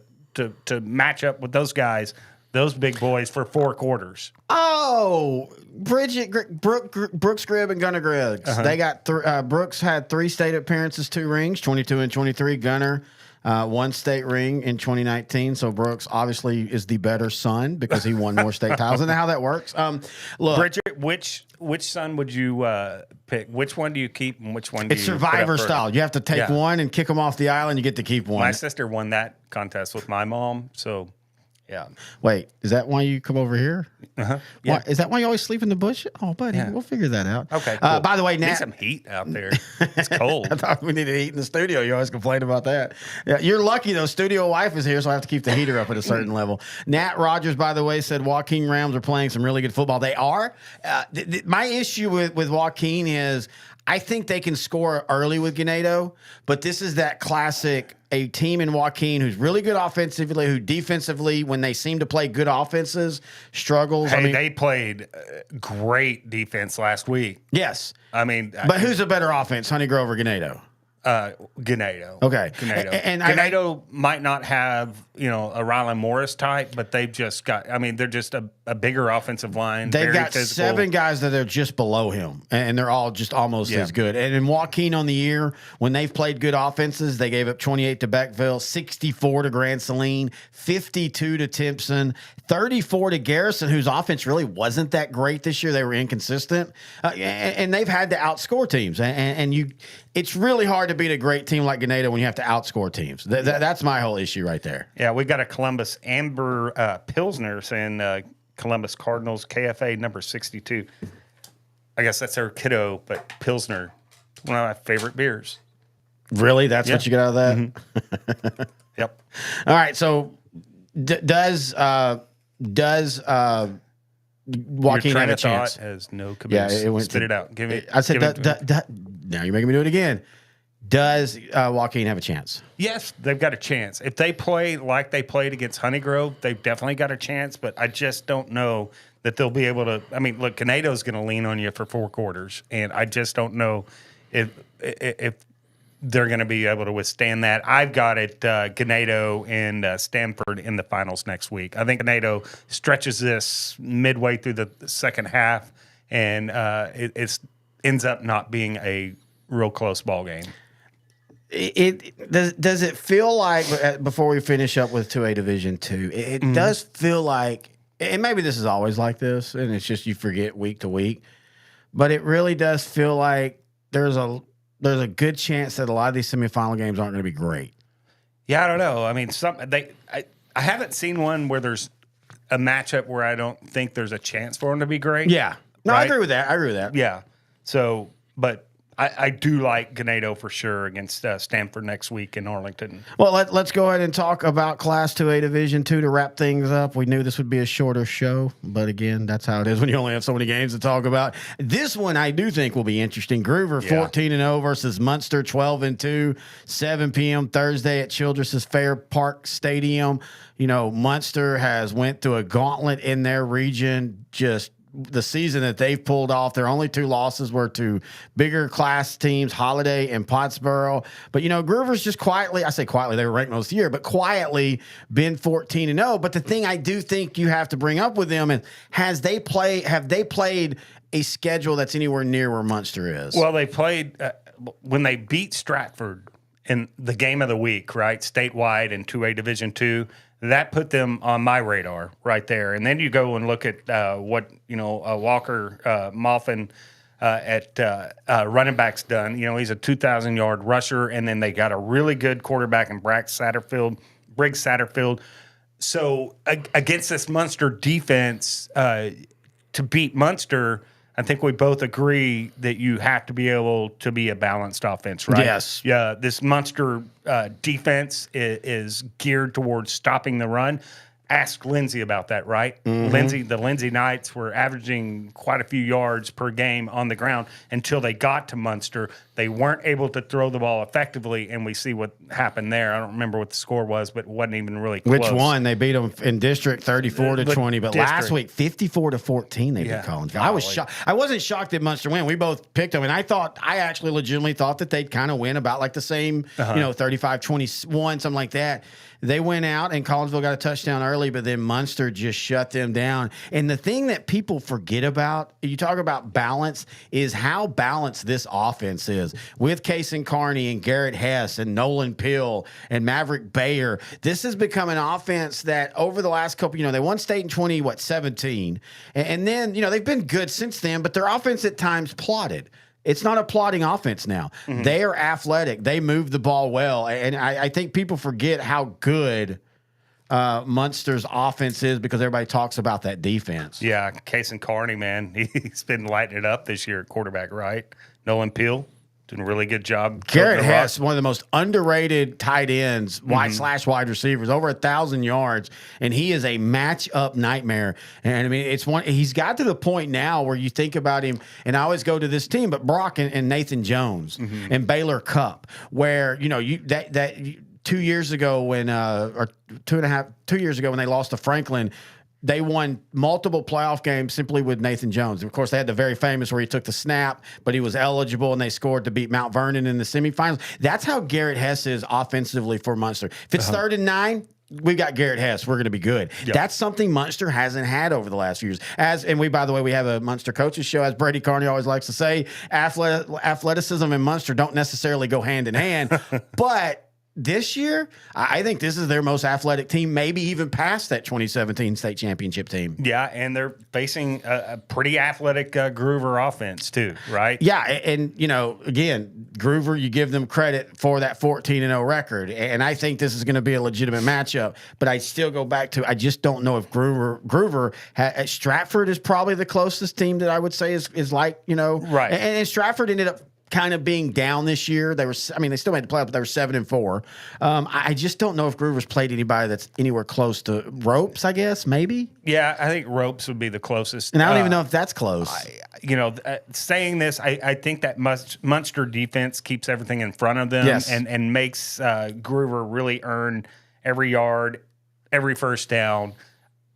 match up with those guys, those big boys, for 4 quarters. Oh, Brooks Gribb and Gunner Griggs. They got Brooks had 3 state appearances, 2 rings, 22 and 23. Gunner, 1 state ring in 2019. So Brooks obviously is the better son because he won more state titles. Isn't that how that works? Look, Bridget, which son would you pick? Which one do you keep and which one do you It's Survivor put up style. You have to take one and kick them off the island. You get to keep one. My sister won that contest with my mom, so yeah. Wait, is that why you come over here? Yeah. Why, is that why you always sleep in the bush? Oh, buddy, we'll figure that out. Okay, cool. By the way, Nat, need some heat out there. It's cold. I thought we needed heat in the studio. You always complain about that. Yeah, you're lucky, though. Studio wife is here, so I have to keep the heater up at a certain level. Nat Rogers, by the way, said Joaquin Rams are playing some really good football. They are. My issue with Joaquin is I think they can score early with Ganado, but this is that classic, a team in Joaquin who's really good offensively, who defensively, when they seem to play good offenses, struggles. Hey, they played great defense last week. Yes. But who's a better offense, Honeygrove or Ganado? Ganado. Okay. Ganado. And Ganado might not have, a Rylan Morris type, but they've just got, they're just a bigger offensive line. They've very got physical. 7 guys that are just below him, and they're all just almost as good. And in Joaquin on the year, when they've played good offenses, they gave up 28 to Beckville, 64 to Grand Saline, 52 to Timpson, 34 to Garrison, whose offense really wasn't that great this year. They were inconsistent. And they've had to outscore teams. And it's really hard to beat a great team like Ganado when you have to outscore teams. That's my whole issue right there. Yeah, we got a Columbus Amber Pilsner saying Columbus Cardinals KFA number 62. I guess that's their kiddo, but Pilsner, one of my favorite beers. Really? That's what you got out of that? Mm-hmm. Yep. All right. So does Joaquin have a chance? Has no caboose. Yeah, it went Spit it out. Give it. I said, now you're making me do it again. Does Joaquin have a chance? Yes, they've got a chance. If they play like they played against Honeygrove, they've definitely got a chance, but I just don't know that they'll be able to. I mean, look, Ganado's going to lean on you for 4 quarters, and I just don't know if they're going to be able to withstand that. I've got it Ganado and Stanford in the finals next week. I think Ganado stretches this midway through the second half, and it ends up not being a real close ball game. Does it feel like, before we finish up with 2A Division II, it does feel like, and maybe this is always like this, and it's just you forget week to week, but it really does feel like there's a good chance that a lot of these semifinal games aren't going to be great. Yeah, I don't know. I mean, I haven't seen one where there's a matchup where I don't think there's a chance for them to be great. Yeah. No, right? I agree with that. Yeah. So, but I do like Ganado for sure against Stanford next week in Arlington. Well, let's go ahead and talk about Class 2A Division II to wrap things up. We knew this would be a shorter show, but again, that's how it is when you only have so many games to talk about. This one I do think will be interesting. Groover 14-0 versus Munster 12-2, 7 p.m. Thursday at Childress's Fair Park Stadium. You know, Munster has went through a gauntlet in their region, just the season that they've pulled off. Their only 2 losses were to bigger class teams, Holiday and Pottsboro. But, you know, Groover's just quietly, I say quietly, they were ranked most of the year, but quietly been 14-0. But the thing I do think you have to bring up with them is, have they played a schedule that's anywhere near where Munster is? Well, they played, when they beat Stratford in the game of the week, right, statewide in 2A Division II, that put them on my radar right there. And then you go and look at what, Walker Moffin at running back's done. You know, he's a 2,000-yard rusher, and then they got a really good quarterback in Briggs Satterfield. So against this Munster defense, to beat Munster, I think we both agree that you have to be able to be a balanced offense, right? Yes. Yeah, this Munster defense is geared towards stopping the run. Ask Lindsay about that, right? Mm-hmm. The Lindsay Knights were averaging quite a few yards per game on the ground until they got to Munster. They weren't able to throw the ball effectively, and we see what happened there. I don't remember what the score was, but it wasn't even really close. Which one? They beat them in district 34-20, but last week 54-14 they beat Collinsville. I was shocked. I wasn't shocked that Munster win. We both picked them, and I actually legitimately thought that they'd kind of win about like the same, 35-21, something like that. They went out, and Collinsville got a touchdown early, but then Munster just shut them down. And the thing that people forget about, you talk about balance, is how balanced this offense is. With Kason Carney and Garrett Hess and Nolan Pill and Maverick Bayer, this has become an offense that over the last couple, they won state in 2017. And then, they've been good since then, but their offense at times plotted. It's not a plotting offense now. Mm-hmm. They are athletic. They move the ball well. And I think people forget how good Munster's offense is because everybody talks about that defense. Yeah, Kason Carney, man, he's been lighting it up this year at quarterback, right? Nolan Peel doing a really good job. Garrett Hess, one of the most underrated tight ends, wide receivers, over 1,000 yards, and he is a matchup nightmare. And I mean, he's got to the point now where you think about him, and I always go to this team, but Brock and Nathan Jones and Baylor Cup, where 2 years ago when 2 years ago when they lost to Franklin, they won multiple playoff games simply with Nathan Jones. Of course, they had the very famous where he took the snap, but he was eligible, and they scored to beat Mount Vernon in the semifinals. That's how Garrett Hess is offensively for Munster. If it's 3rd and 9, we got Garrett Hess. We're going to be good. Yep. That's something Munster hasn't had over the last few years. By the way, we have a Munster coaches show. As Brady Carney always likes to say, athleticism and Munster don't necessarily go hand in hand, but this year, I think this is their most athletic team, maybe even past that 2017 state championship team. Yeah, and they're facing a pretty athletic Groover offense too, right? Yeah, and again, Groover, you give them credit for that 14-0 record, and I think this is going to be a legitimate matchup. But I still go back to, I just don't know if Groover Stratford is probably the closest team that I would say is like, right. And Stratford ended up kind of being down this year. They still made the playoff, but they were 7-4. I just don't know if Gruver's played anybody that's anywhere close to Ropes, I guess, maybe. Yeah, I think Ropes would be the closest. And I don't even know if that's close. Saying this, I think that Munster defense keeps everything in front of them Yes. and makes Gruver really earn every yard, every first down.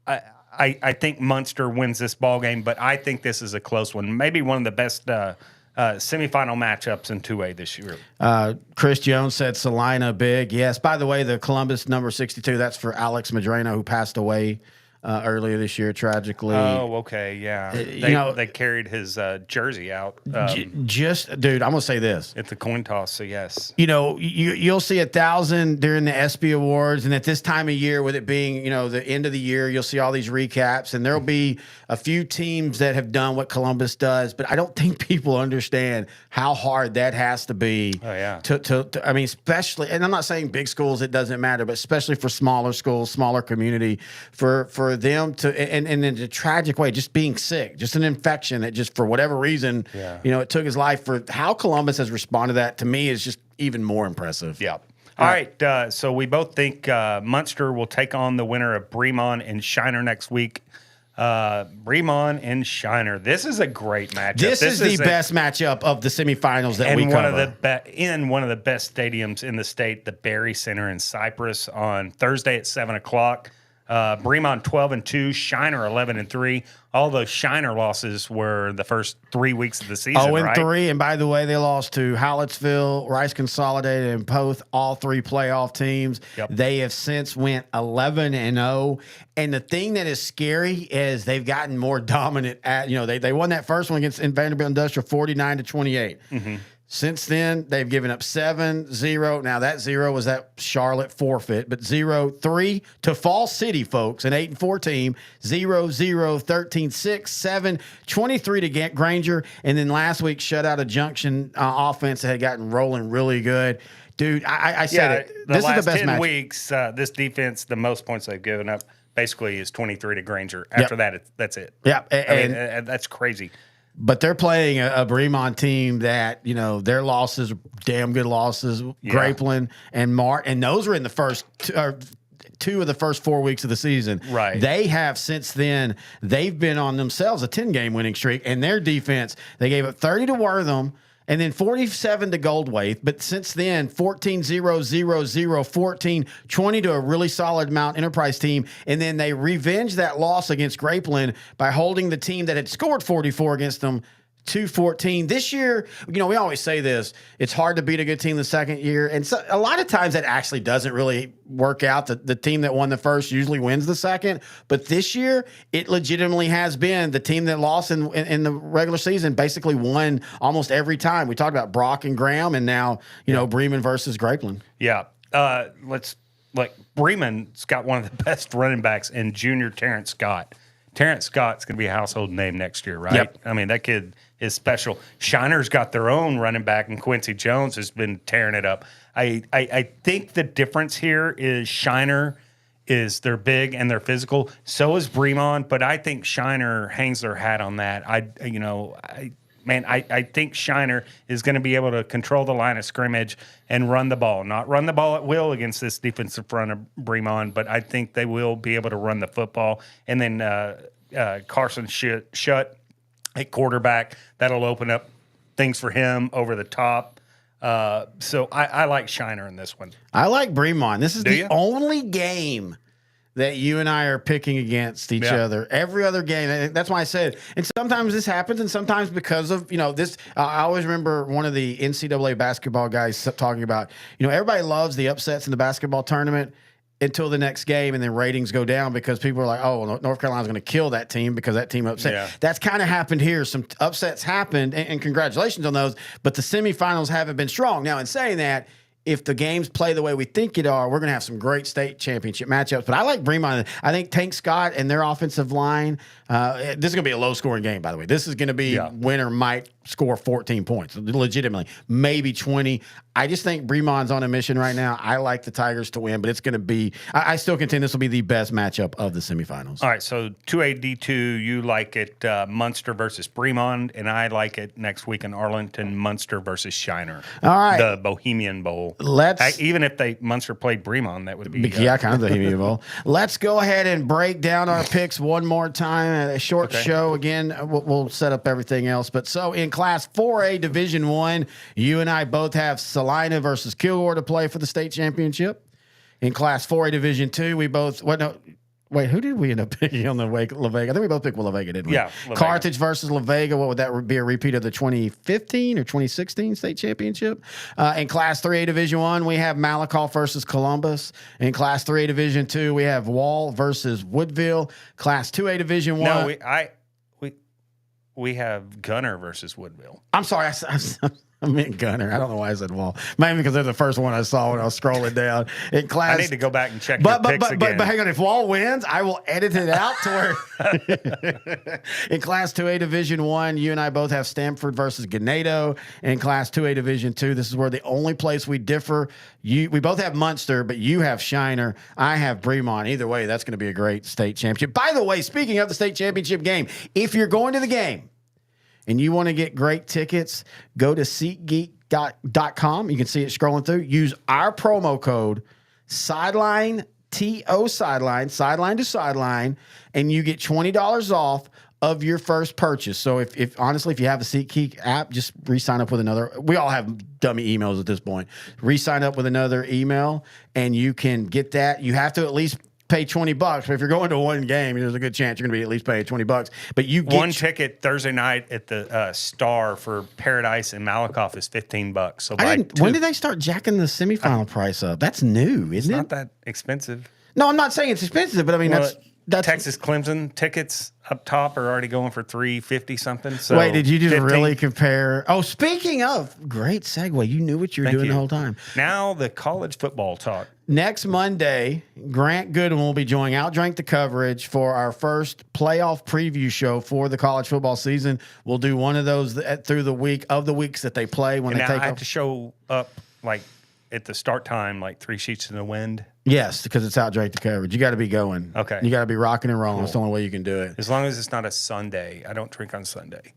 I think Munster wins this ball game, but I think this is a close one. Maybe one of the best semifinal matchups in 2A this year. Chris Jones said Salina big. Yes. By the way, the Columbus number 62, that's for Alex Madrena, who passed away earlier this year, tragically. Oh, okay, yeah. They carried his jersey out. Dude, I'm gonna say this at the coin toss. So yes, you'll see 1,000 during the ESPY Awards, and at this time of year, with it being the end of the year, you'll see all these recaps, and there'll be a few teams that have done what Columbus does, but I don't think people understand how hard that has to be. Oh yeah. I mean, especially, and I'm not saying big schools, it doesn't matter, but especially for smaller schools, smaller community, for them to, and in a tragic way, just being sick, just an infection that just for whatever reason, it took his life. For how Columbus has responded to that, to me, is just even more impressive. Yeah. All right. So we both think Munster will take on the winner of Bremond and Shiner next week. Bremond and Shiner. This is a great matchup. This is the best matchup of the semifinals that we cover. In one of the best stadiums in the state, the Barry Center in Cypress, on Thursday at 7:00. Bremond 12-2, Shiner 11-3. All those Shiner losses were the first 3 weeks of the season. 0-3, and by the way, they lost to Hallettsville, Rice Consolidated, and Poth, all three playoff teams. Yep. They have since went 11-0, and the thing that is scary is they've gotten more dominant. They won that first one against Vanderbilt Industrial 49-28. Mm-hmm. Since then, they've given up 7-0. Now, that 0 was that Charlotte forfeit, but 0-3 to Fall City, folks, an 8-4 team, 0-0, 13-6, 7-23 to Granger, and then last week shut out a Junction offense that had gotten rolling really good. Dude, I said it. This is the best 10 match. weeks, this defense, the most points they've given up basically is 23 to Granger. After that, that's it. Yeah, and that's crazy. But they're playing a Bremond team that, their losses are damn good losses. Yeah. Grapeland and Mart, and those were in the first two of the first 4 weeks of the season. Right. They have since then, they've been on themselves a 10-game winning streak, and their defense, they gave up 30 to Wortham, and then 47 to Goldwaith. But since then, 14-0, 0-0, 14-20 to a really solid Mount Enterprise team. And then they revenged that loss against Grapeland by holding the team that had scored 44 against them 2-14. This year, we always say this, it's hard to beat a good team the second year. And so a lot of times that actually doesn't really work out. The team that won the first usually wins the second. But this year, it legitimately has been the team that lost in the regular season basically won almost every time. We talked about Brock and Graham, and now, Bremen versus Grapeland. Yeah. Bremen's got one of the best running backs in junior Terrence Scott. Terrence Scott's going to be a household name next year, right? Yep. I mean, that kid is special. Shiner's got their own running back, and Quincy Jones has been tearing it up. I think the difference here is Shiner is they're big and they're physical. So is Bremond, but I think Shiner hangs their hat on that. I think Shiner is going to be able to control the line of scrimmage and run the ball. Not run the ball at will against this defensive front of Bremond, but I think they will be able to run the football. And then Carson Schutt at quarterback, that'll open up things for him over the top. So I like Shiner in this one. I like Bremond. This is the only game that you and I are picking against each other. Every other game. That's why I said, and sometimes this happens, and sometimes because of, this, I always remember one of the NCAA basketball guys talking about, everybody loves the upsets in the basketball tournament until the next game, and then ratings go down because people are like, oh, North Carolina's going to kill that team because that team upset. Yeah. That's kind of happened here. Some upsets happened, and congratulations on those, but the semifinals haven't been strong. Now, in saying that, if the games play the way we think it are, we're going to have some great state championship matchups. But I like Bremont. I think Tank Scott and their offensive line, this is going to be a low-scoring game, by the way. This is going to be winner might score 14 points, legitimately, maybe 20. I just think Bremont's on a mission right now. I like the Tigers to win, but it's going to be – I still contend this will be the best matchup of the semifinals. All right, so 2AD2, you like it Munster versus Bremont, and I like it next week in Arlington, Munster versus Shiner. All right. The Bohemian Bowl. Even if Munster played Bremont, that would be kind of the Bohemian Bowl. Let's go ahead and break down our picks one more time. A short show again. We'll set up everything else. But so in Class 4A Division 1, you and I both have Salina versus Kilgore to play for the state championship. In Class 4A Division 2, we both wait, who did we end up picking on La Vega? I think we both picked La Vega, didn't we? Yeah. Carthage versus La Vega. What would that be? A repeat of the 2015 or 2016 state championship? In Class 3A Division 1, we have Malakoff versus Columbus. In Class 3A Division 2, we have Wall versus Woodville. Class 2A Division 1. No, we have Gunner versus Woodville. I'm sorry. I meant Gunner. I don't know why I said Wall. Maybe because they're the first one I saw when I was scrolling down. In class, I need to go back and check your picks again. But hang on. If Wall wins, I will edit it out to where in Class 2A Division 1, you and I both have Stamford versus Ganado. In Class 2A Division 2, this is where the only place we differ. We both have Munster, but you have Shiner. I have Bremont. Either way, that's going to be a great state championship. By the way, speaking of the state championship game, if you're going to the game, and you want to get great tickets, go to SeatGeek.com. You can see it scrolling through. Use our promo code Sideline, T-O Sideline, Sideline to Sideline, and you get $20 off of your first purchase. So if honestly, if you have a SeatGeek app, just re-sign up with another. We all have dummy emails at this point. Re-sign up with another email, and you can get that. You have to at least pay $20, but if you're going to one game, there's a good chance you're going to be at least paying $20. But you get one ticket Thursday night at the Star for Paradise and Malakoff is $15. So when did they start jacking the semifinal price up? That's new, isn't it? It's not that expensive. No, I'm not saying it's expensive, but I mean that's Texas Clemson tickets up top are already going for $350 something. So wait, did you just 15? Really compare? Oh, speaking of, great segue. You knew what you were doing the whole time. Now the college football talk. Next Monday, Grant Goodwin will be joining Outdrank the Coverage for our first playoff preview show for the college football season. We'll do one of those through the week of the weeks that they play when they take off. I have to show up like at the start time, like 3 sheets in the wind. Yes, because it's Outdrank the Coverage. You got to be going. Okay. You got to be rocking and rolling. Cool. That's the only way you can do it. As long as it's not a Sunday. I don't drink on Sunday.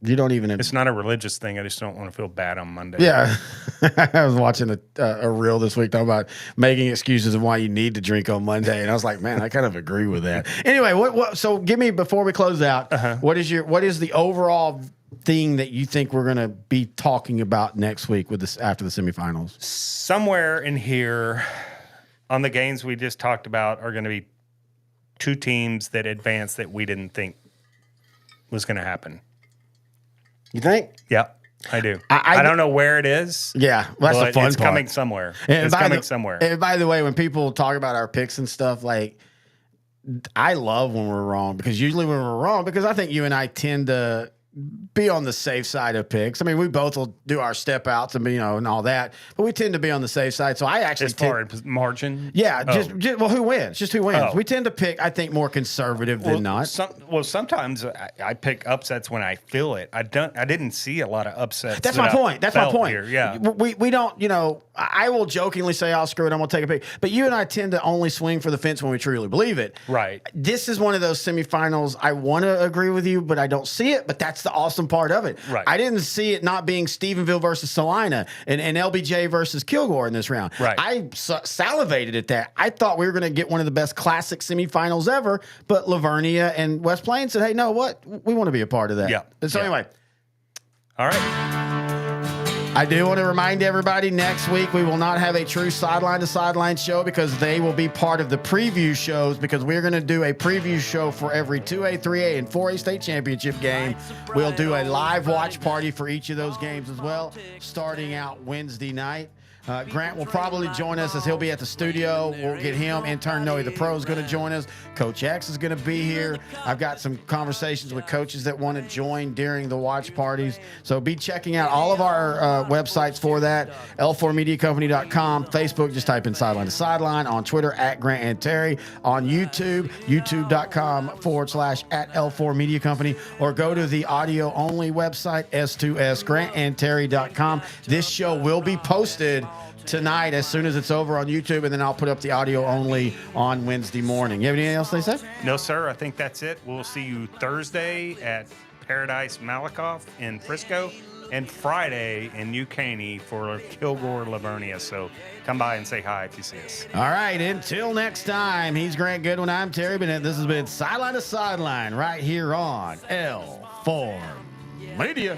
You don't even. It's not a religious thing. I just don't want to feel bad on Monday. Yeah, I was watching a reel this week talking about making excuses of why you need to drink on Monday, and I was like, man, I kind of agree with that. Anyway, what? So give me before we close out. What is the overall thing that you think we're going to be talking about next week with this after the semifinals? Somewhere in here, on the games we just talked about, are going to be 2 teams that advance that we didn't think was going to happen. You think? Yeah, I do. I don't know where it is. Yeah, well, that's the fun it's part. Coming somewhere. It's coming somewhere. And by the way, when people talk about our picks and stuff, like, I love when we're wrong, because usually when we're wrong, because I think you and I tend to be on the safe side of picks. I mean, we both will do our step outs and and all that, but we tend to be on the safe side. So I actually as far as margin, yeah, just who wins? Just who wins? We tend to pick, I think, more conservative than not. Sometimes I pick upsets when I feel it. I didn't see a lot of upsets. That's my point. That's my point. Here. Yeah, we don't. I will jokingly say, "I'll screw it. I'm gonna take a pick," but you and I tend to only swing for the fence when we truly believe it. Right. This is one of those semifinals. I want to agree with you, but I don't see it. But that's the awesome part of it. Right. I didn't see it not being Stephenville versus Salina and LBJ versus Kilgore in this round. Right. I salivated at that. I thought we were going to get one of the best classic semifinals ever, but Vernia and West Plains said, hey, no, what? We want to be a part of that. Yeah. So anyway. All right. I do want to remind everybody, next week we will not have a true sideline to sideline show because they will be part of the preview shows, because we're going to do a preview show for every 2A, 3A, and 4A state championship game. We'll do a live watch party for each of those games as well, starting out Wednesday night. Grant will probably join us as he'll be at the studio. We'll get him. Intern Noe the Pro is going to join us. Coach X is going to be here. I've got some conversations with coaches that want to join during the watch parties. So be checking out all of our websites for that. L4mediacompany.com. Facebook, just type in Sideline to Sideline. On Twitter, at Grant and Terry. On YouTube, youtube.com/@L4 Media Company. Or go to the audio-only website, S2SGrantandTerry.com. This show will be posted tonight as soon as it's over on YouTube, and then I'll put up the audio only on Wednesday morning. You have anything else they said? No, sir. I think that's it. We'll see you Thursday at Paradise Malakoff in Frisco and Friday in New Caney for Kilgore, Vernia. So come by and say hi if you see us. All right. Until next time, he's Grant Goodwin. I'm Terry Bennett. This has been Sideline to Sideline right here on L4 Media.